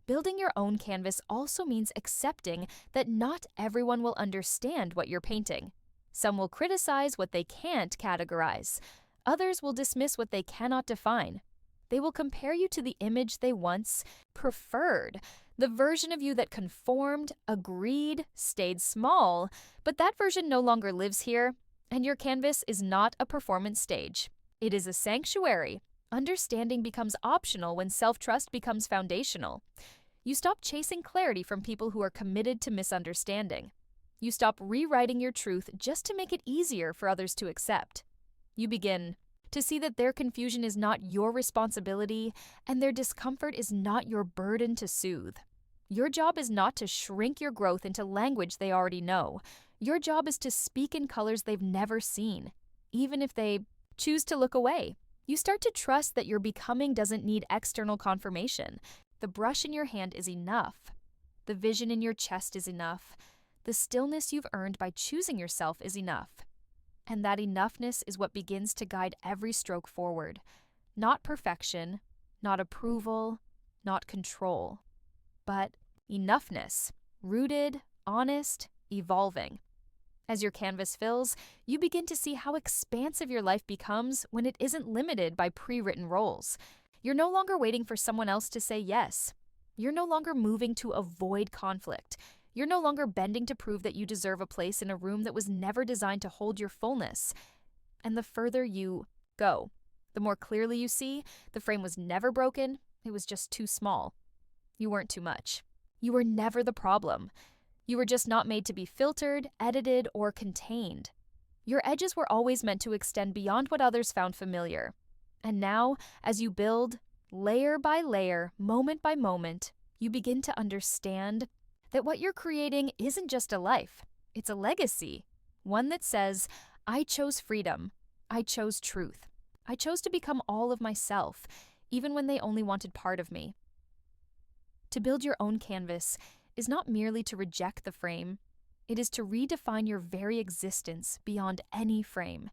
Building your own canvas also means accepting that not everyone will understand what you're painting. Some will criticize what they can't categorize. Others will dismiss what they cannot define. They will compare you to the image they once preferred, the version of you that conformed, agreed, stayed small, but that version no longer lives here, and your canvas is not a performance stage. It is a sanctuary. Understanding becomes optional when self-trust becomes foundational. You stop chasing clarity from people who are committed to misunderstanding. You stop rewriting your truth just to make it easier for others to accept. You begin to see that their confusion is not your responsibility and their discomfort is not your burden to soothe. Your job is not to shrink your growth into language they already know. Your job is to speak in colors they've never seen, even if they choose to look away. You start to trust that your becoming doesn't need external confirmation. The brush in your hand is enough. The vision in your chest is enough. The stillness you've earned by choosing yourself is enough. And that enoughness is what begins to guide every stroke forward. Not perfection, not approval, not control, but enoughness, rooted, honest, evolving. As your canvas fills, you begin to see how expansive your life becomes when it isn't limited by pre-written roles. You're no longer waiting for someone else to say yes. You're no longer moving to avoid conflict. You're no longer bending to prove that you deserve a place in a room that was never designed to hold your fullness. And the further you go, the more clearly you see the frame was never broken, it was just too small. You weren't too much. You were never the problem. You were just not made to be filtered, edited, or contained. Your edges were always meant to extend beyond what others found familiar. And now, as you build, layer by layer, moment by moment, you begin to understand that what you're creating isn't just a life, it's a legacy. One that says, I chose freedom, I chose truth, I chose to become all of myself, even when they only wanted part of me. To build your own canvas is not merely to reject the frame, it is to redefine your very existence beyond any frame.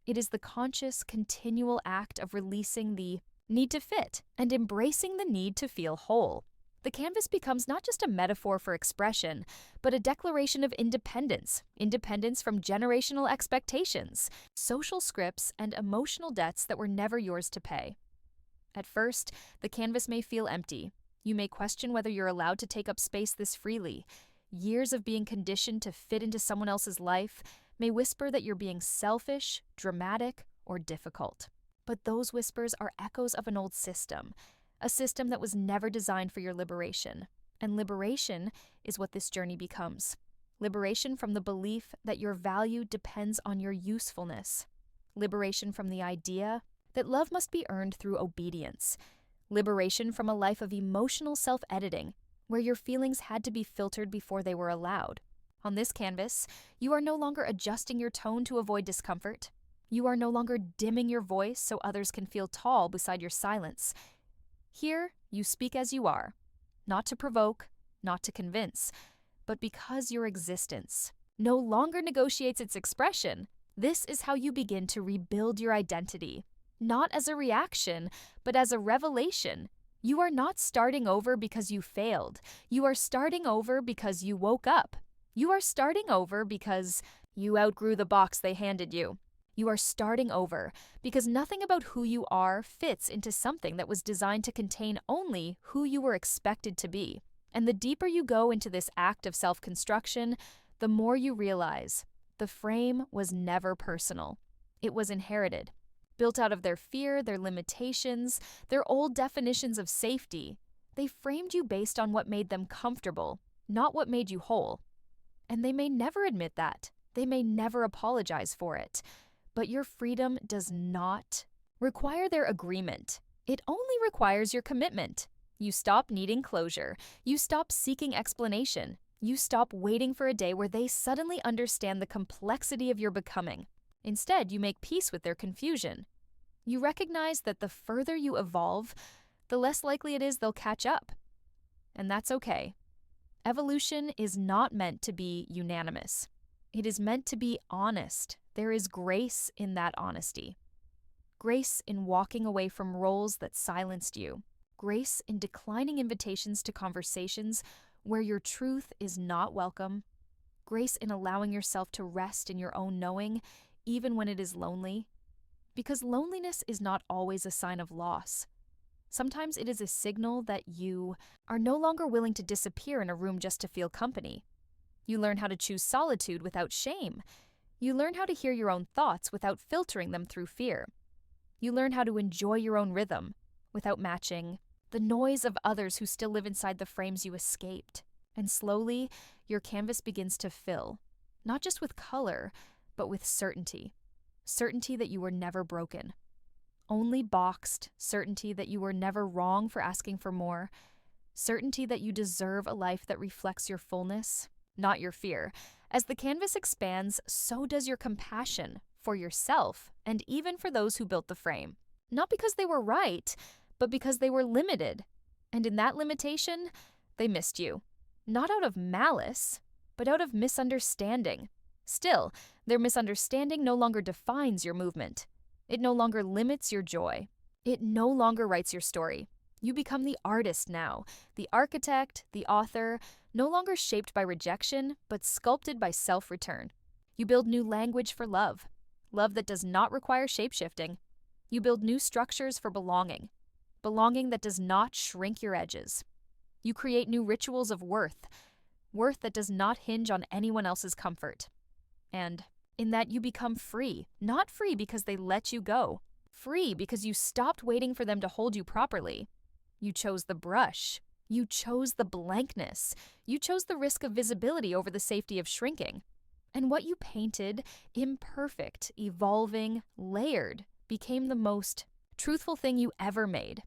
It is the conscious, continual act of releasing the need to fit and embracing the need to feel whole. The canvas becomes not just a metaphor for expression, but a declaration of independence from generational expectations, social scripts, and emotional debts that were never yours to pay. At first, the canvas may feel empty. You may question whether you're allowed to take up space this freely. Years of being conditioned to fit into someone else's life may whisper that you're being selfish, dramatic, or difficult. But those whispers are echoes of an old system, a system that was never designed for your liberation. And liberation is what this journey becomes. Liberation from the belief that your value depends on your usefulness. Liberation from the idea that love must be earned through obedience. Liberation from a life of emotional self-editing, where your feelings had to be filtered before they were allowed. On this canvas, you are no longer adjusting your tone to avoid discomfort. You are no longer dimming your voice so others can feel tall beside your silence. Here, you speak as you are, not to provoke, not to convince, but because your existence no longer negotiates its expression. This is how you begin to rebuild your identity, not as a reaction, but as a revelation. You are not starting over because you failed. You are starting over because you woke up. You are starting over because you outgrew the box they handed you. You are starting over because nothing about who you are fits into something that was designed to contain only who you were expected to be. And the deeper you go into this act of self-construction, the more you realize the frame was never personal. It was inherited, built out of their fear, their limitations, their old definitions of safety. They framed you based on what made them comfortable, not what made you whole. And they may never admit that. They may never apologize for it. But your freedom does not require their agreement. It only requires your commitment. You stop needing closure. You stop seeking explanation. You stop waiting for a day where they suddenly understand the complexity of your becoming. Instead, you make peace with their confusion. You recognize that the further you evolve, the less likely it is they'll catch up. And that's okay. Evolution is not meant to be unanimous. It is meant to be honest. There is grace in that honesty. Grace in walking away from roles that silenced you. grace in declining invitations to conversations where your truth is not welcome, grace in allowing yourself to rest in your own knowing, even when it is lonely. Because loneliness is not always a sign of loss. Sometimes it is a signal that you are no longer willing to disappear in a room just to feel company. You learn how to choose solitude without shame. You learn how to hear your own thoughts without filtering them through fear. You learn how to enjoy your own rhythm without matching the noise of others who still live inside the frames you escaped. And slowly, your canvas begins to fill, not just with color, but with certainty. Certainty that you were never broken. Only boxed, certainty that you were never wrong for asking for more, certainty that you deserve a life that reflects your fullness, not your fear. As the canvas expands, so does your compassion for yourself and even for those who built the frame. Not because they were right, but because they were limited. And in that limitation, they missed you. Not out of malice, but out of misunderstanding. Still, their misunderstanding no longer defines your movement. It no longer limits your joy. It no longer writes your story. You become the artist now, the architect, the author, no longer shaped by rejection, but sculpted by self-return. You build new language for love, love that does not require shape-shifting. You build new structures for belonging, belonging that does not shrink your edges. You create new rituals of worth, worth that does not hinge on anyone else's comfort. And in that you become free, not free because they let you go, free because you stopped waiting for them to hold you properly. You chose the brush. You chose the blankness. You chose the risk of visibility over the safety of shrinking. And what you painted, imperfect, evolving, layered, became the most truthful thing you ever made.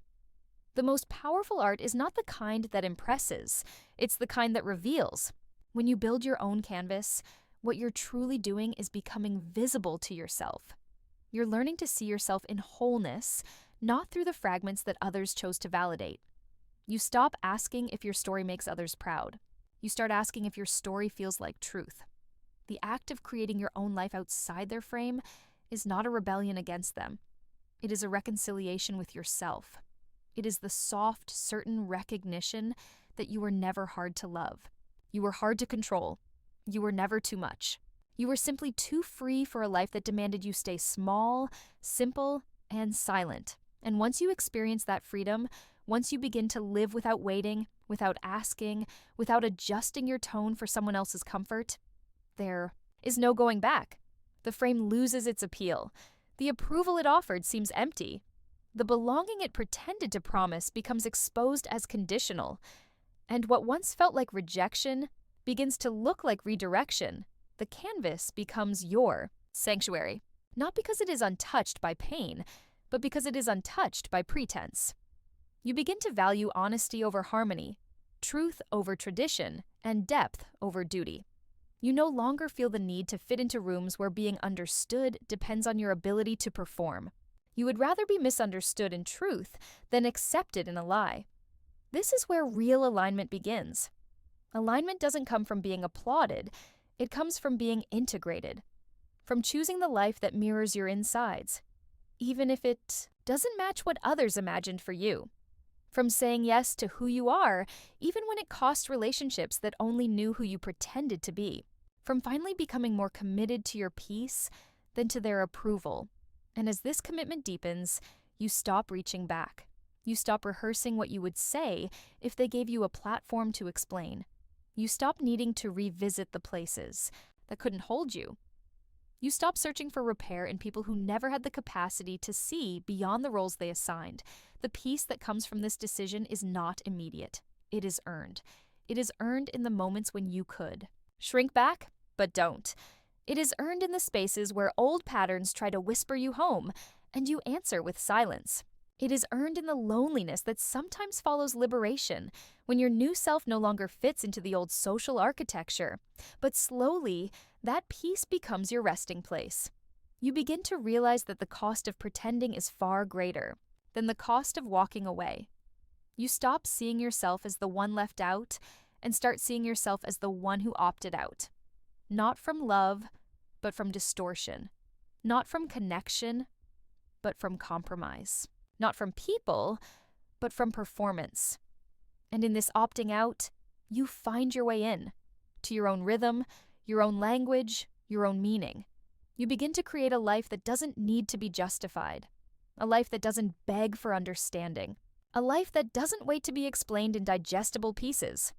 The most powerful art is not the kind that impresses. It's the kind that reveals. When you build your own canvas, what you're truly doing is becoming visible to yourself. You're learning to see yourself in wholeness, not through the fragments that others chose to validate. You stop asking if your story makes others proud. You start asking if your story feels like truth. The act of creating your own life outside their frame is not a rebellion against them. It is a reconciliation with yourself. It is the soft, certain recognition that you were never hard to love. You were hard to control. You were never too much. You were simply too free for a life that demanded you stay small, simple, and silent. And once you experience that freedom, once you begin to live without waiting, without asking, without adjusting your tone for someone else's comfort, there is no going back. The frame loses its appeal. The approval it offered seems empty. The belonging it pretended to promise becomes exposed as conditional. And what once felt like rejection begins to look like redirection. The canvas becomes your sanctuary, not because it is untouched by pain, but because it is untouched by pretense. You begin to value honesty over harmony, truth over tradition, and depth over duty. You no longer feel the need to fit into rooms where being understood depends on your ability to perform. You would rather be misunderstood in truth than accepted in a lie. This is where real alignment begins. Alignment doesn't come from being applauded, it comes from being integrated, from choosing the life that mirrors your insides, even if it doesn't match what others imagined for you, from saying yes to who you are, even when it cost relationships that only knew who you pretended to be, from finally becoming more committed to your peace than to their approval. And as this commitment deepens, you stop reaching back. You stop rehearsing what you would say if they gave you a platform to explain. You stop needing to revisit the places that couldn't hold you. You stop searching for repair in people who never had the capacity to see beyond the roles they assigned. The peace that comes from this decision is not immediate. It is earned. It is earned in the moments when you could shrink back, but don't. It is earned in the spaces where old patterns try to whisper you home, and you answer with silence. It is earned in the loneliness that sometimes follows liberation, when your new self no longer fits into the old social architecture. But slowly, that peace becomes your resting place. You begin to realize that the cost of pretending is far greater than the cost of walking away. You stop seeing yourself as the one left out and start seeing yourself as the one who opted out. Not from love, but from distortion. Not from connection, but from compromise. Not from people, but from performance. And in this opting out, you find your way in, to your own rhythm, your own language, your own meaning. You begin to create a life that doesn't need to be justified, a life that doesn't beg for understanding, a life that doesn't wait to be explained in digestible pieces,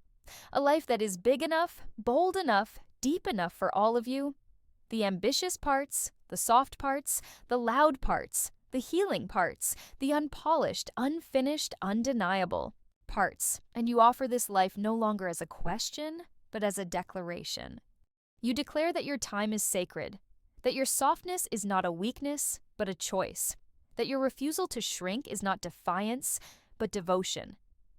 a life that is big enough, bold enough, deep enough for all of you, the ambitious parts, the soft parts, the loud parts, the healing parts, the unpolished, unfinished, undeniable parts. And you offer this life no longer as a question, but as a declaration. You declare that your time is sacred, that your softness is not a weakness, but a choice, that your refusal to shrink is not defiance, but devotion,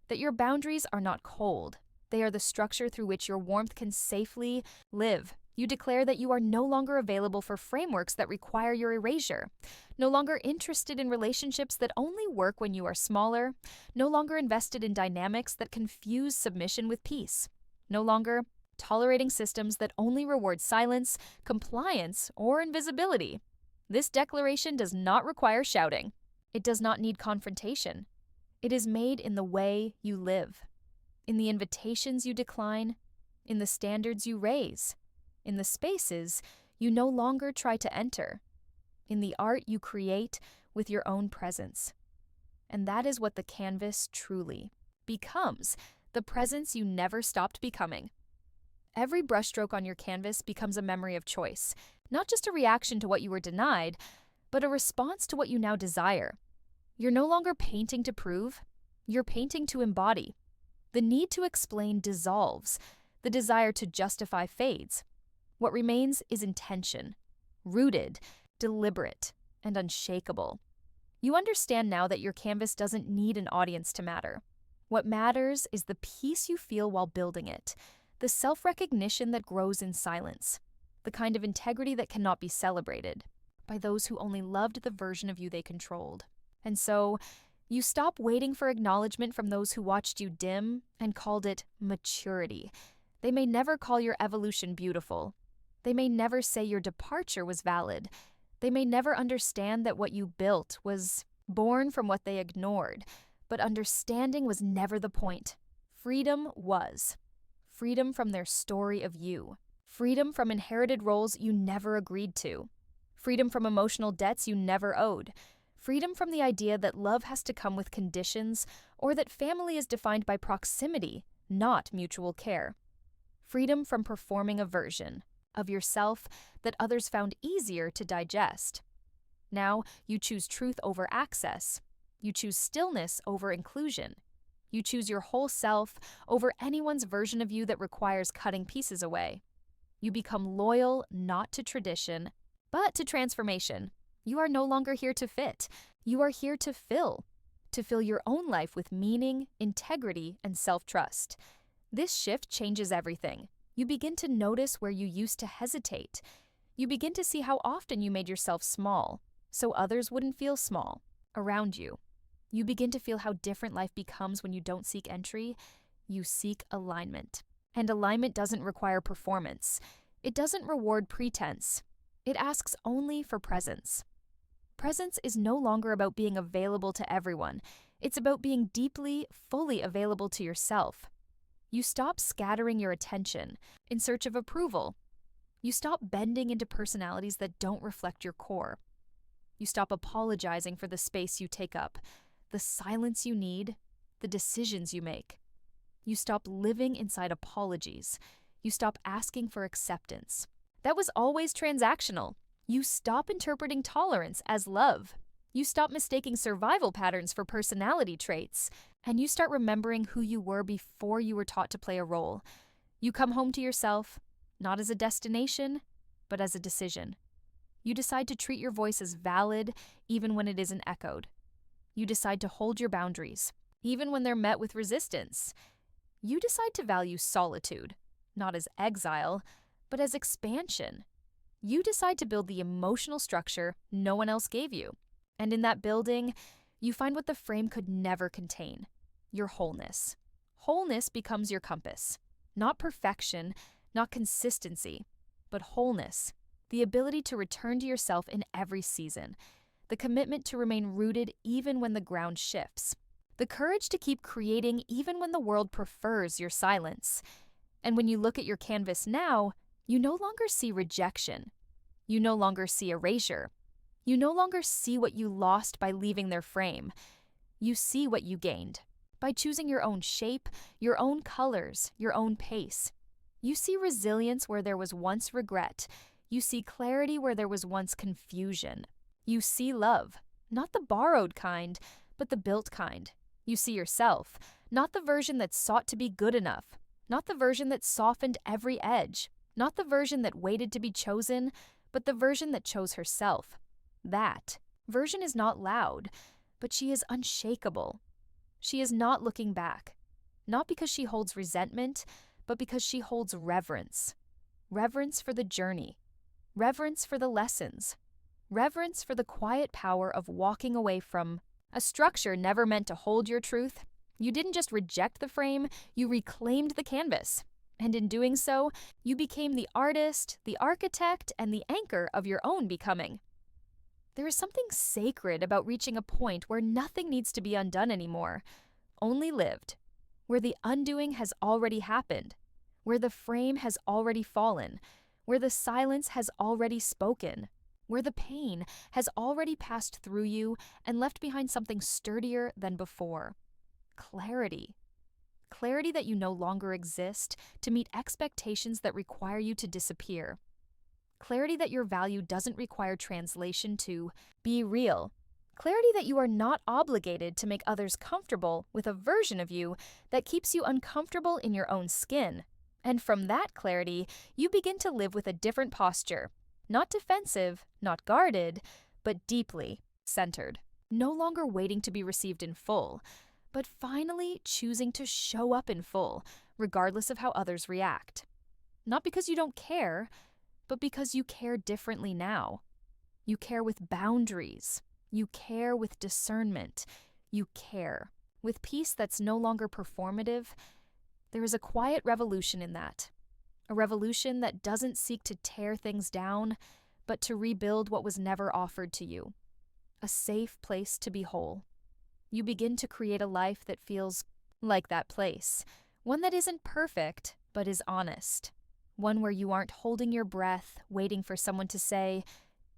that your boundaries are not cold, they are the structure through which your warmth can safely live. You declare that you are no longer available for frameworks that require your erasure, no longer interested in relationships that only work when you are smaller, no longer invested in dynamics that confuse submission with peace, no longer tolerating systems that only reward silence, compliance, or invisibility. This declaration does not require shouting. It does not need confrontation. It is made in the way you live, in the invitations you decline, in the standards you raise, in the spaces you no longer try to enter, in the art you create with your own presence. And that is what the canvas truly becomes, the presence you never stopped becoming. Every brushstroke on your canvas becomes a memory of choice, not just a reaction to what you were denied, but a response to what you now desire. You're no longer painting to prove, you're painting to embody. The need to explain dissolves, the desire to justify fades. What remains is intention, rooted, deliberate, and unshakable. You understand now that your canvas doesn't need an audience to matter. What matters is the peace you feel while building it, the self-recognition that grows in silence, the kind of integrity that cannot be celebrated by those who only loved the version of you they controlled. And so, you stop waiting for acknowledgement from those who watched you dim and called it maturity. They may never call your evolution beautiful. They may never say your departure was valid. They may never understand that what you built was born from what they ignored. But understanding was never the point. Freedom was. Freedom from their story of you. Freedom from inherited roles you never agreed to. Freedom from emotional debts you never owed. Freedom from the idea that love has to come with conditions or that family is defined by proximity, not mutual care. Freedom from performing a version of yourself that others found easier to digest. Now you choose truth over access. You choose stillness over inclusion. You choose your whole self over anyone's version of you that requires cutting pieces away. You become loyal not to tradition, but to transformation. You are no longer here to fit. You are here to fill your own life with meaning, integrity, and self-trust. This shift changes everything. You begin to notice where you used to hesitate. You begin to see how often you made yourself small, so others wouldn't feel small around you. You begin to feel how different life becomes when you don't seek entry, you seek alignment. And alignment doesn't require performance. It doesn't reward pretense. It asks only for presence. Presence is no longer about being available to everyone. It's about being deeply, fully available to yourself. You stop scattering your attention in search of approval. You stop bending into personalities that don't reflect your core. You stop apologizing for the space you take up, the silence you need, the decisions you make. You stop living inside apologies. You stop asking for acceptance. That was always transactional. You stop interpreting tolerance as love. You stop mistaking survival patterns for personality traits. And you start remembering who you were before you were taught to play a role. You come home to yourself, not as a destination, but as a decision. You decide to treat your voice as valid, even when it isn't echoed. You decide to hold your boundaries, even when they're met with resistance. You decide to value solitude, not as exile, but as expansion. You decide to build the emotional structure no one else gave you. And in that building, you find what the frame could never contain: your wholeness. Wholeness becomes your compass. Not perfection, not consistency, but wholeness. The ability to return to yourself in every season. The commitment to remain rooted even when the ground shifts. The courage to keep creating even when the world prefers your silence. And when you look at your canvas now, you no longer see rejection. You no longer see erasure. You no longer see what you lost by leaving their frame. You see what you gained by choosing your own shape, your own colors, your own pace. You see resilience where there was once regret. You see clarity where there was once confusion. You see love, not the borrowed kind, but the built kind. You see yourself, not the version that sought to be good enough, not the version that softened every edge, not the version that waited to be chosen, but the version that chose herself. That version is not loud, but she is unshakable. She is not looking back, not because she holds resentment, but because she holds reverence. Reverence for the journey, reverence for the lessons, reverence for the quiet power of walking away from a structure never meant to hold your truth. You didn't just reject the frame, you reclaimed the canvas. And in doing so, you became the artist, the architect, and the anchor of your own becoming. There is something sacred about reaching a point where nothing needs to be undone anymore, only lived, where the undoing has already happened, where the frame has already fallen, where the silence has already spoken, where the pain has already passed through you and left behind something sturdier than before. Clarity. Clarity that you no longer exist to meet expectations that require you to disappear. Clarity that your value doesn't require translation to be real. Clarity that you are not obligated to make others comfortable with a version of you that keeps you uncomfortable in your own skin. And from that clarity, you begin to live with a different posture. Not defensive, not guarded, but deeply centered. No longer waiting to be received in full, but finally choosing to show up in full, regardless of how others react. Not because you don't care, but because you care differently now. You care with boundaries. You care with discernment. You care with peace that's no longer performative. There is a quiet revolution in that. A revolution that doesn't seek to tear things down, but to rebuild what was never offered to you. A safe place to be whole. You begin to create a life that feels like that place. One that isn't perfect, but is honest. One where you aren't holding your breath, waiting for someone to say,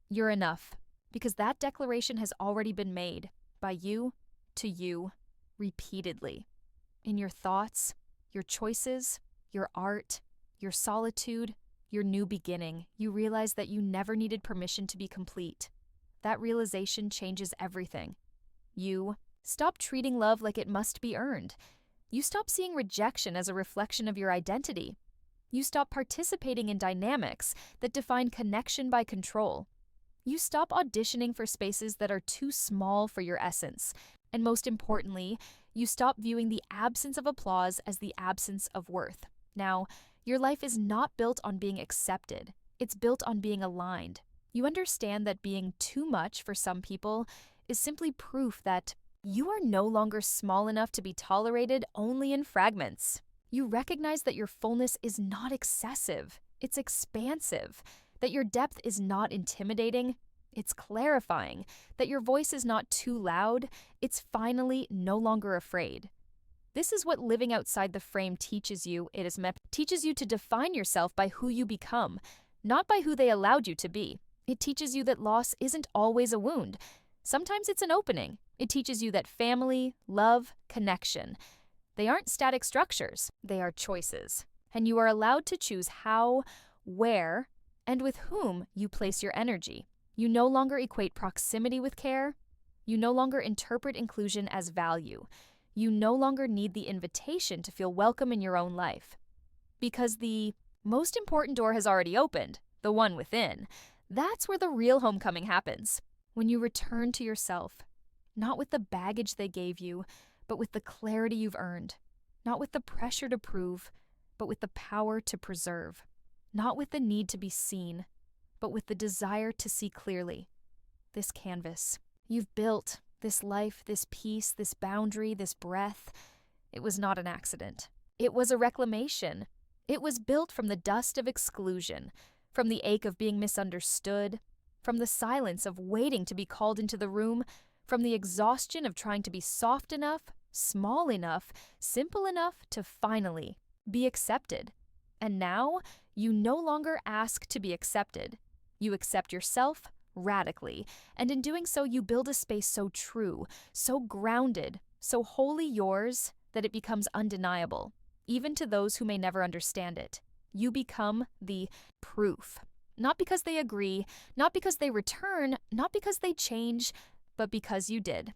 "You're enough," because that declaration has already been made by you to you repeatedly. In your thoughts, your choices, your art, your solitude, your new beginning, you realize that you never needed permission to be complete. That realization changes everything. You stop treating love like it must be earned. You stop seeing rejection as a reflection of your identity. You stop participating in dynamics that define connection by control. You stop auditioning for spaces that are too small for your essence. And most importantly, you stop viewing the absence of applause as the absence of worth. Now, your life is not built on being accepted. It's built on being aligned. You understand that being too much for some people is simply proof that you are no longer small enough to be tolerated only in fragments. You recognize that your fullness is not excessive, it's expansive, that your depth is not intimidating, it's clarifying, that your voice is not too loud, it's finally no longer afraid. This is what living outside the frame teaches you. Teaches you to define yourself by who you become, not by who they allowed you to be. It teaches you that loss isn't always a wound. Sometimes it's an opening. It teaches you that family, love, connection, they aren't static structures, they are choices. And you are allowed to choose how, where, and with whom you place your energy. You no longer equate proximity with care. You no longer interpret inclusion as value. You no longer need the invitation to feel welcome in your own life. Because the most important door has already opened, the one within. That's where the real homecoming happens. When you return to yourself, not with the baggage they gave you, but with the clarity you've earned. Not with the pressure to prove, but with the power to preserve. Not with the need to be seen, but with the desire to see clearly. This canvas you've built, this life, this peace, this boundary, this breath, it was not an accident. It was a reclamation. It was built from the dust of exclusion, from the ache of being misunderstood, from the silence of waiting to be called into the room, from the exhaustion of trying to be soft enough, small enough, simple enough to finally be accepted. And now, you no longer ask to be accepted. You accept yourself radically, and in doing so, you build a space so true, so grounded, so wholly yours that it becomes undeniable, even to those who may never understand it. You become the proof. Not because they agree, not because they return, not because they change, but because you did.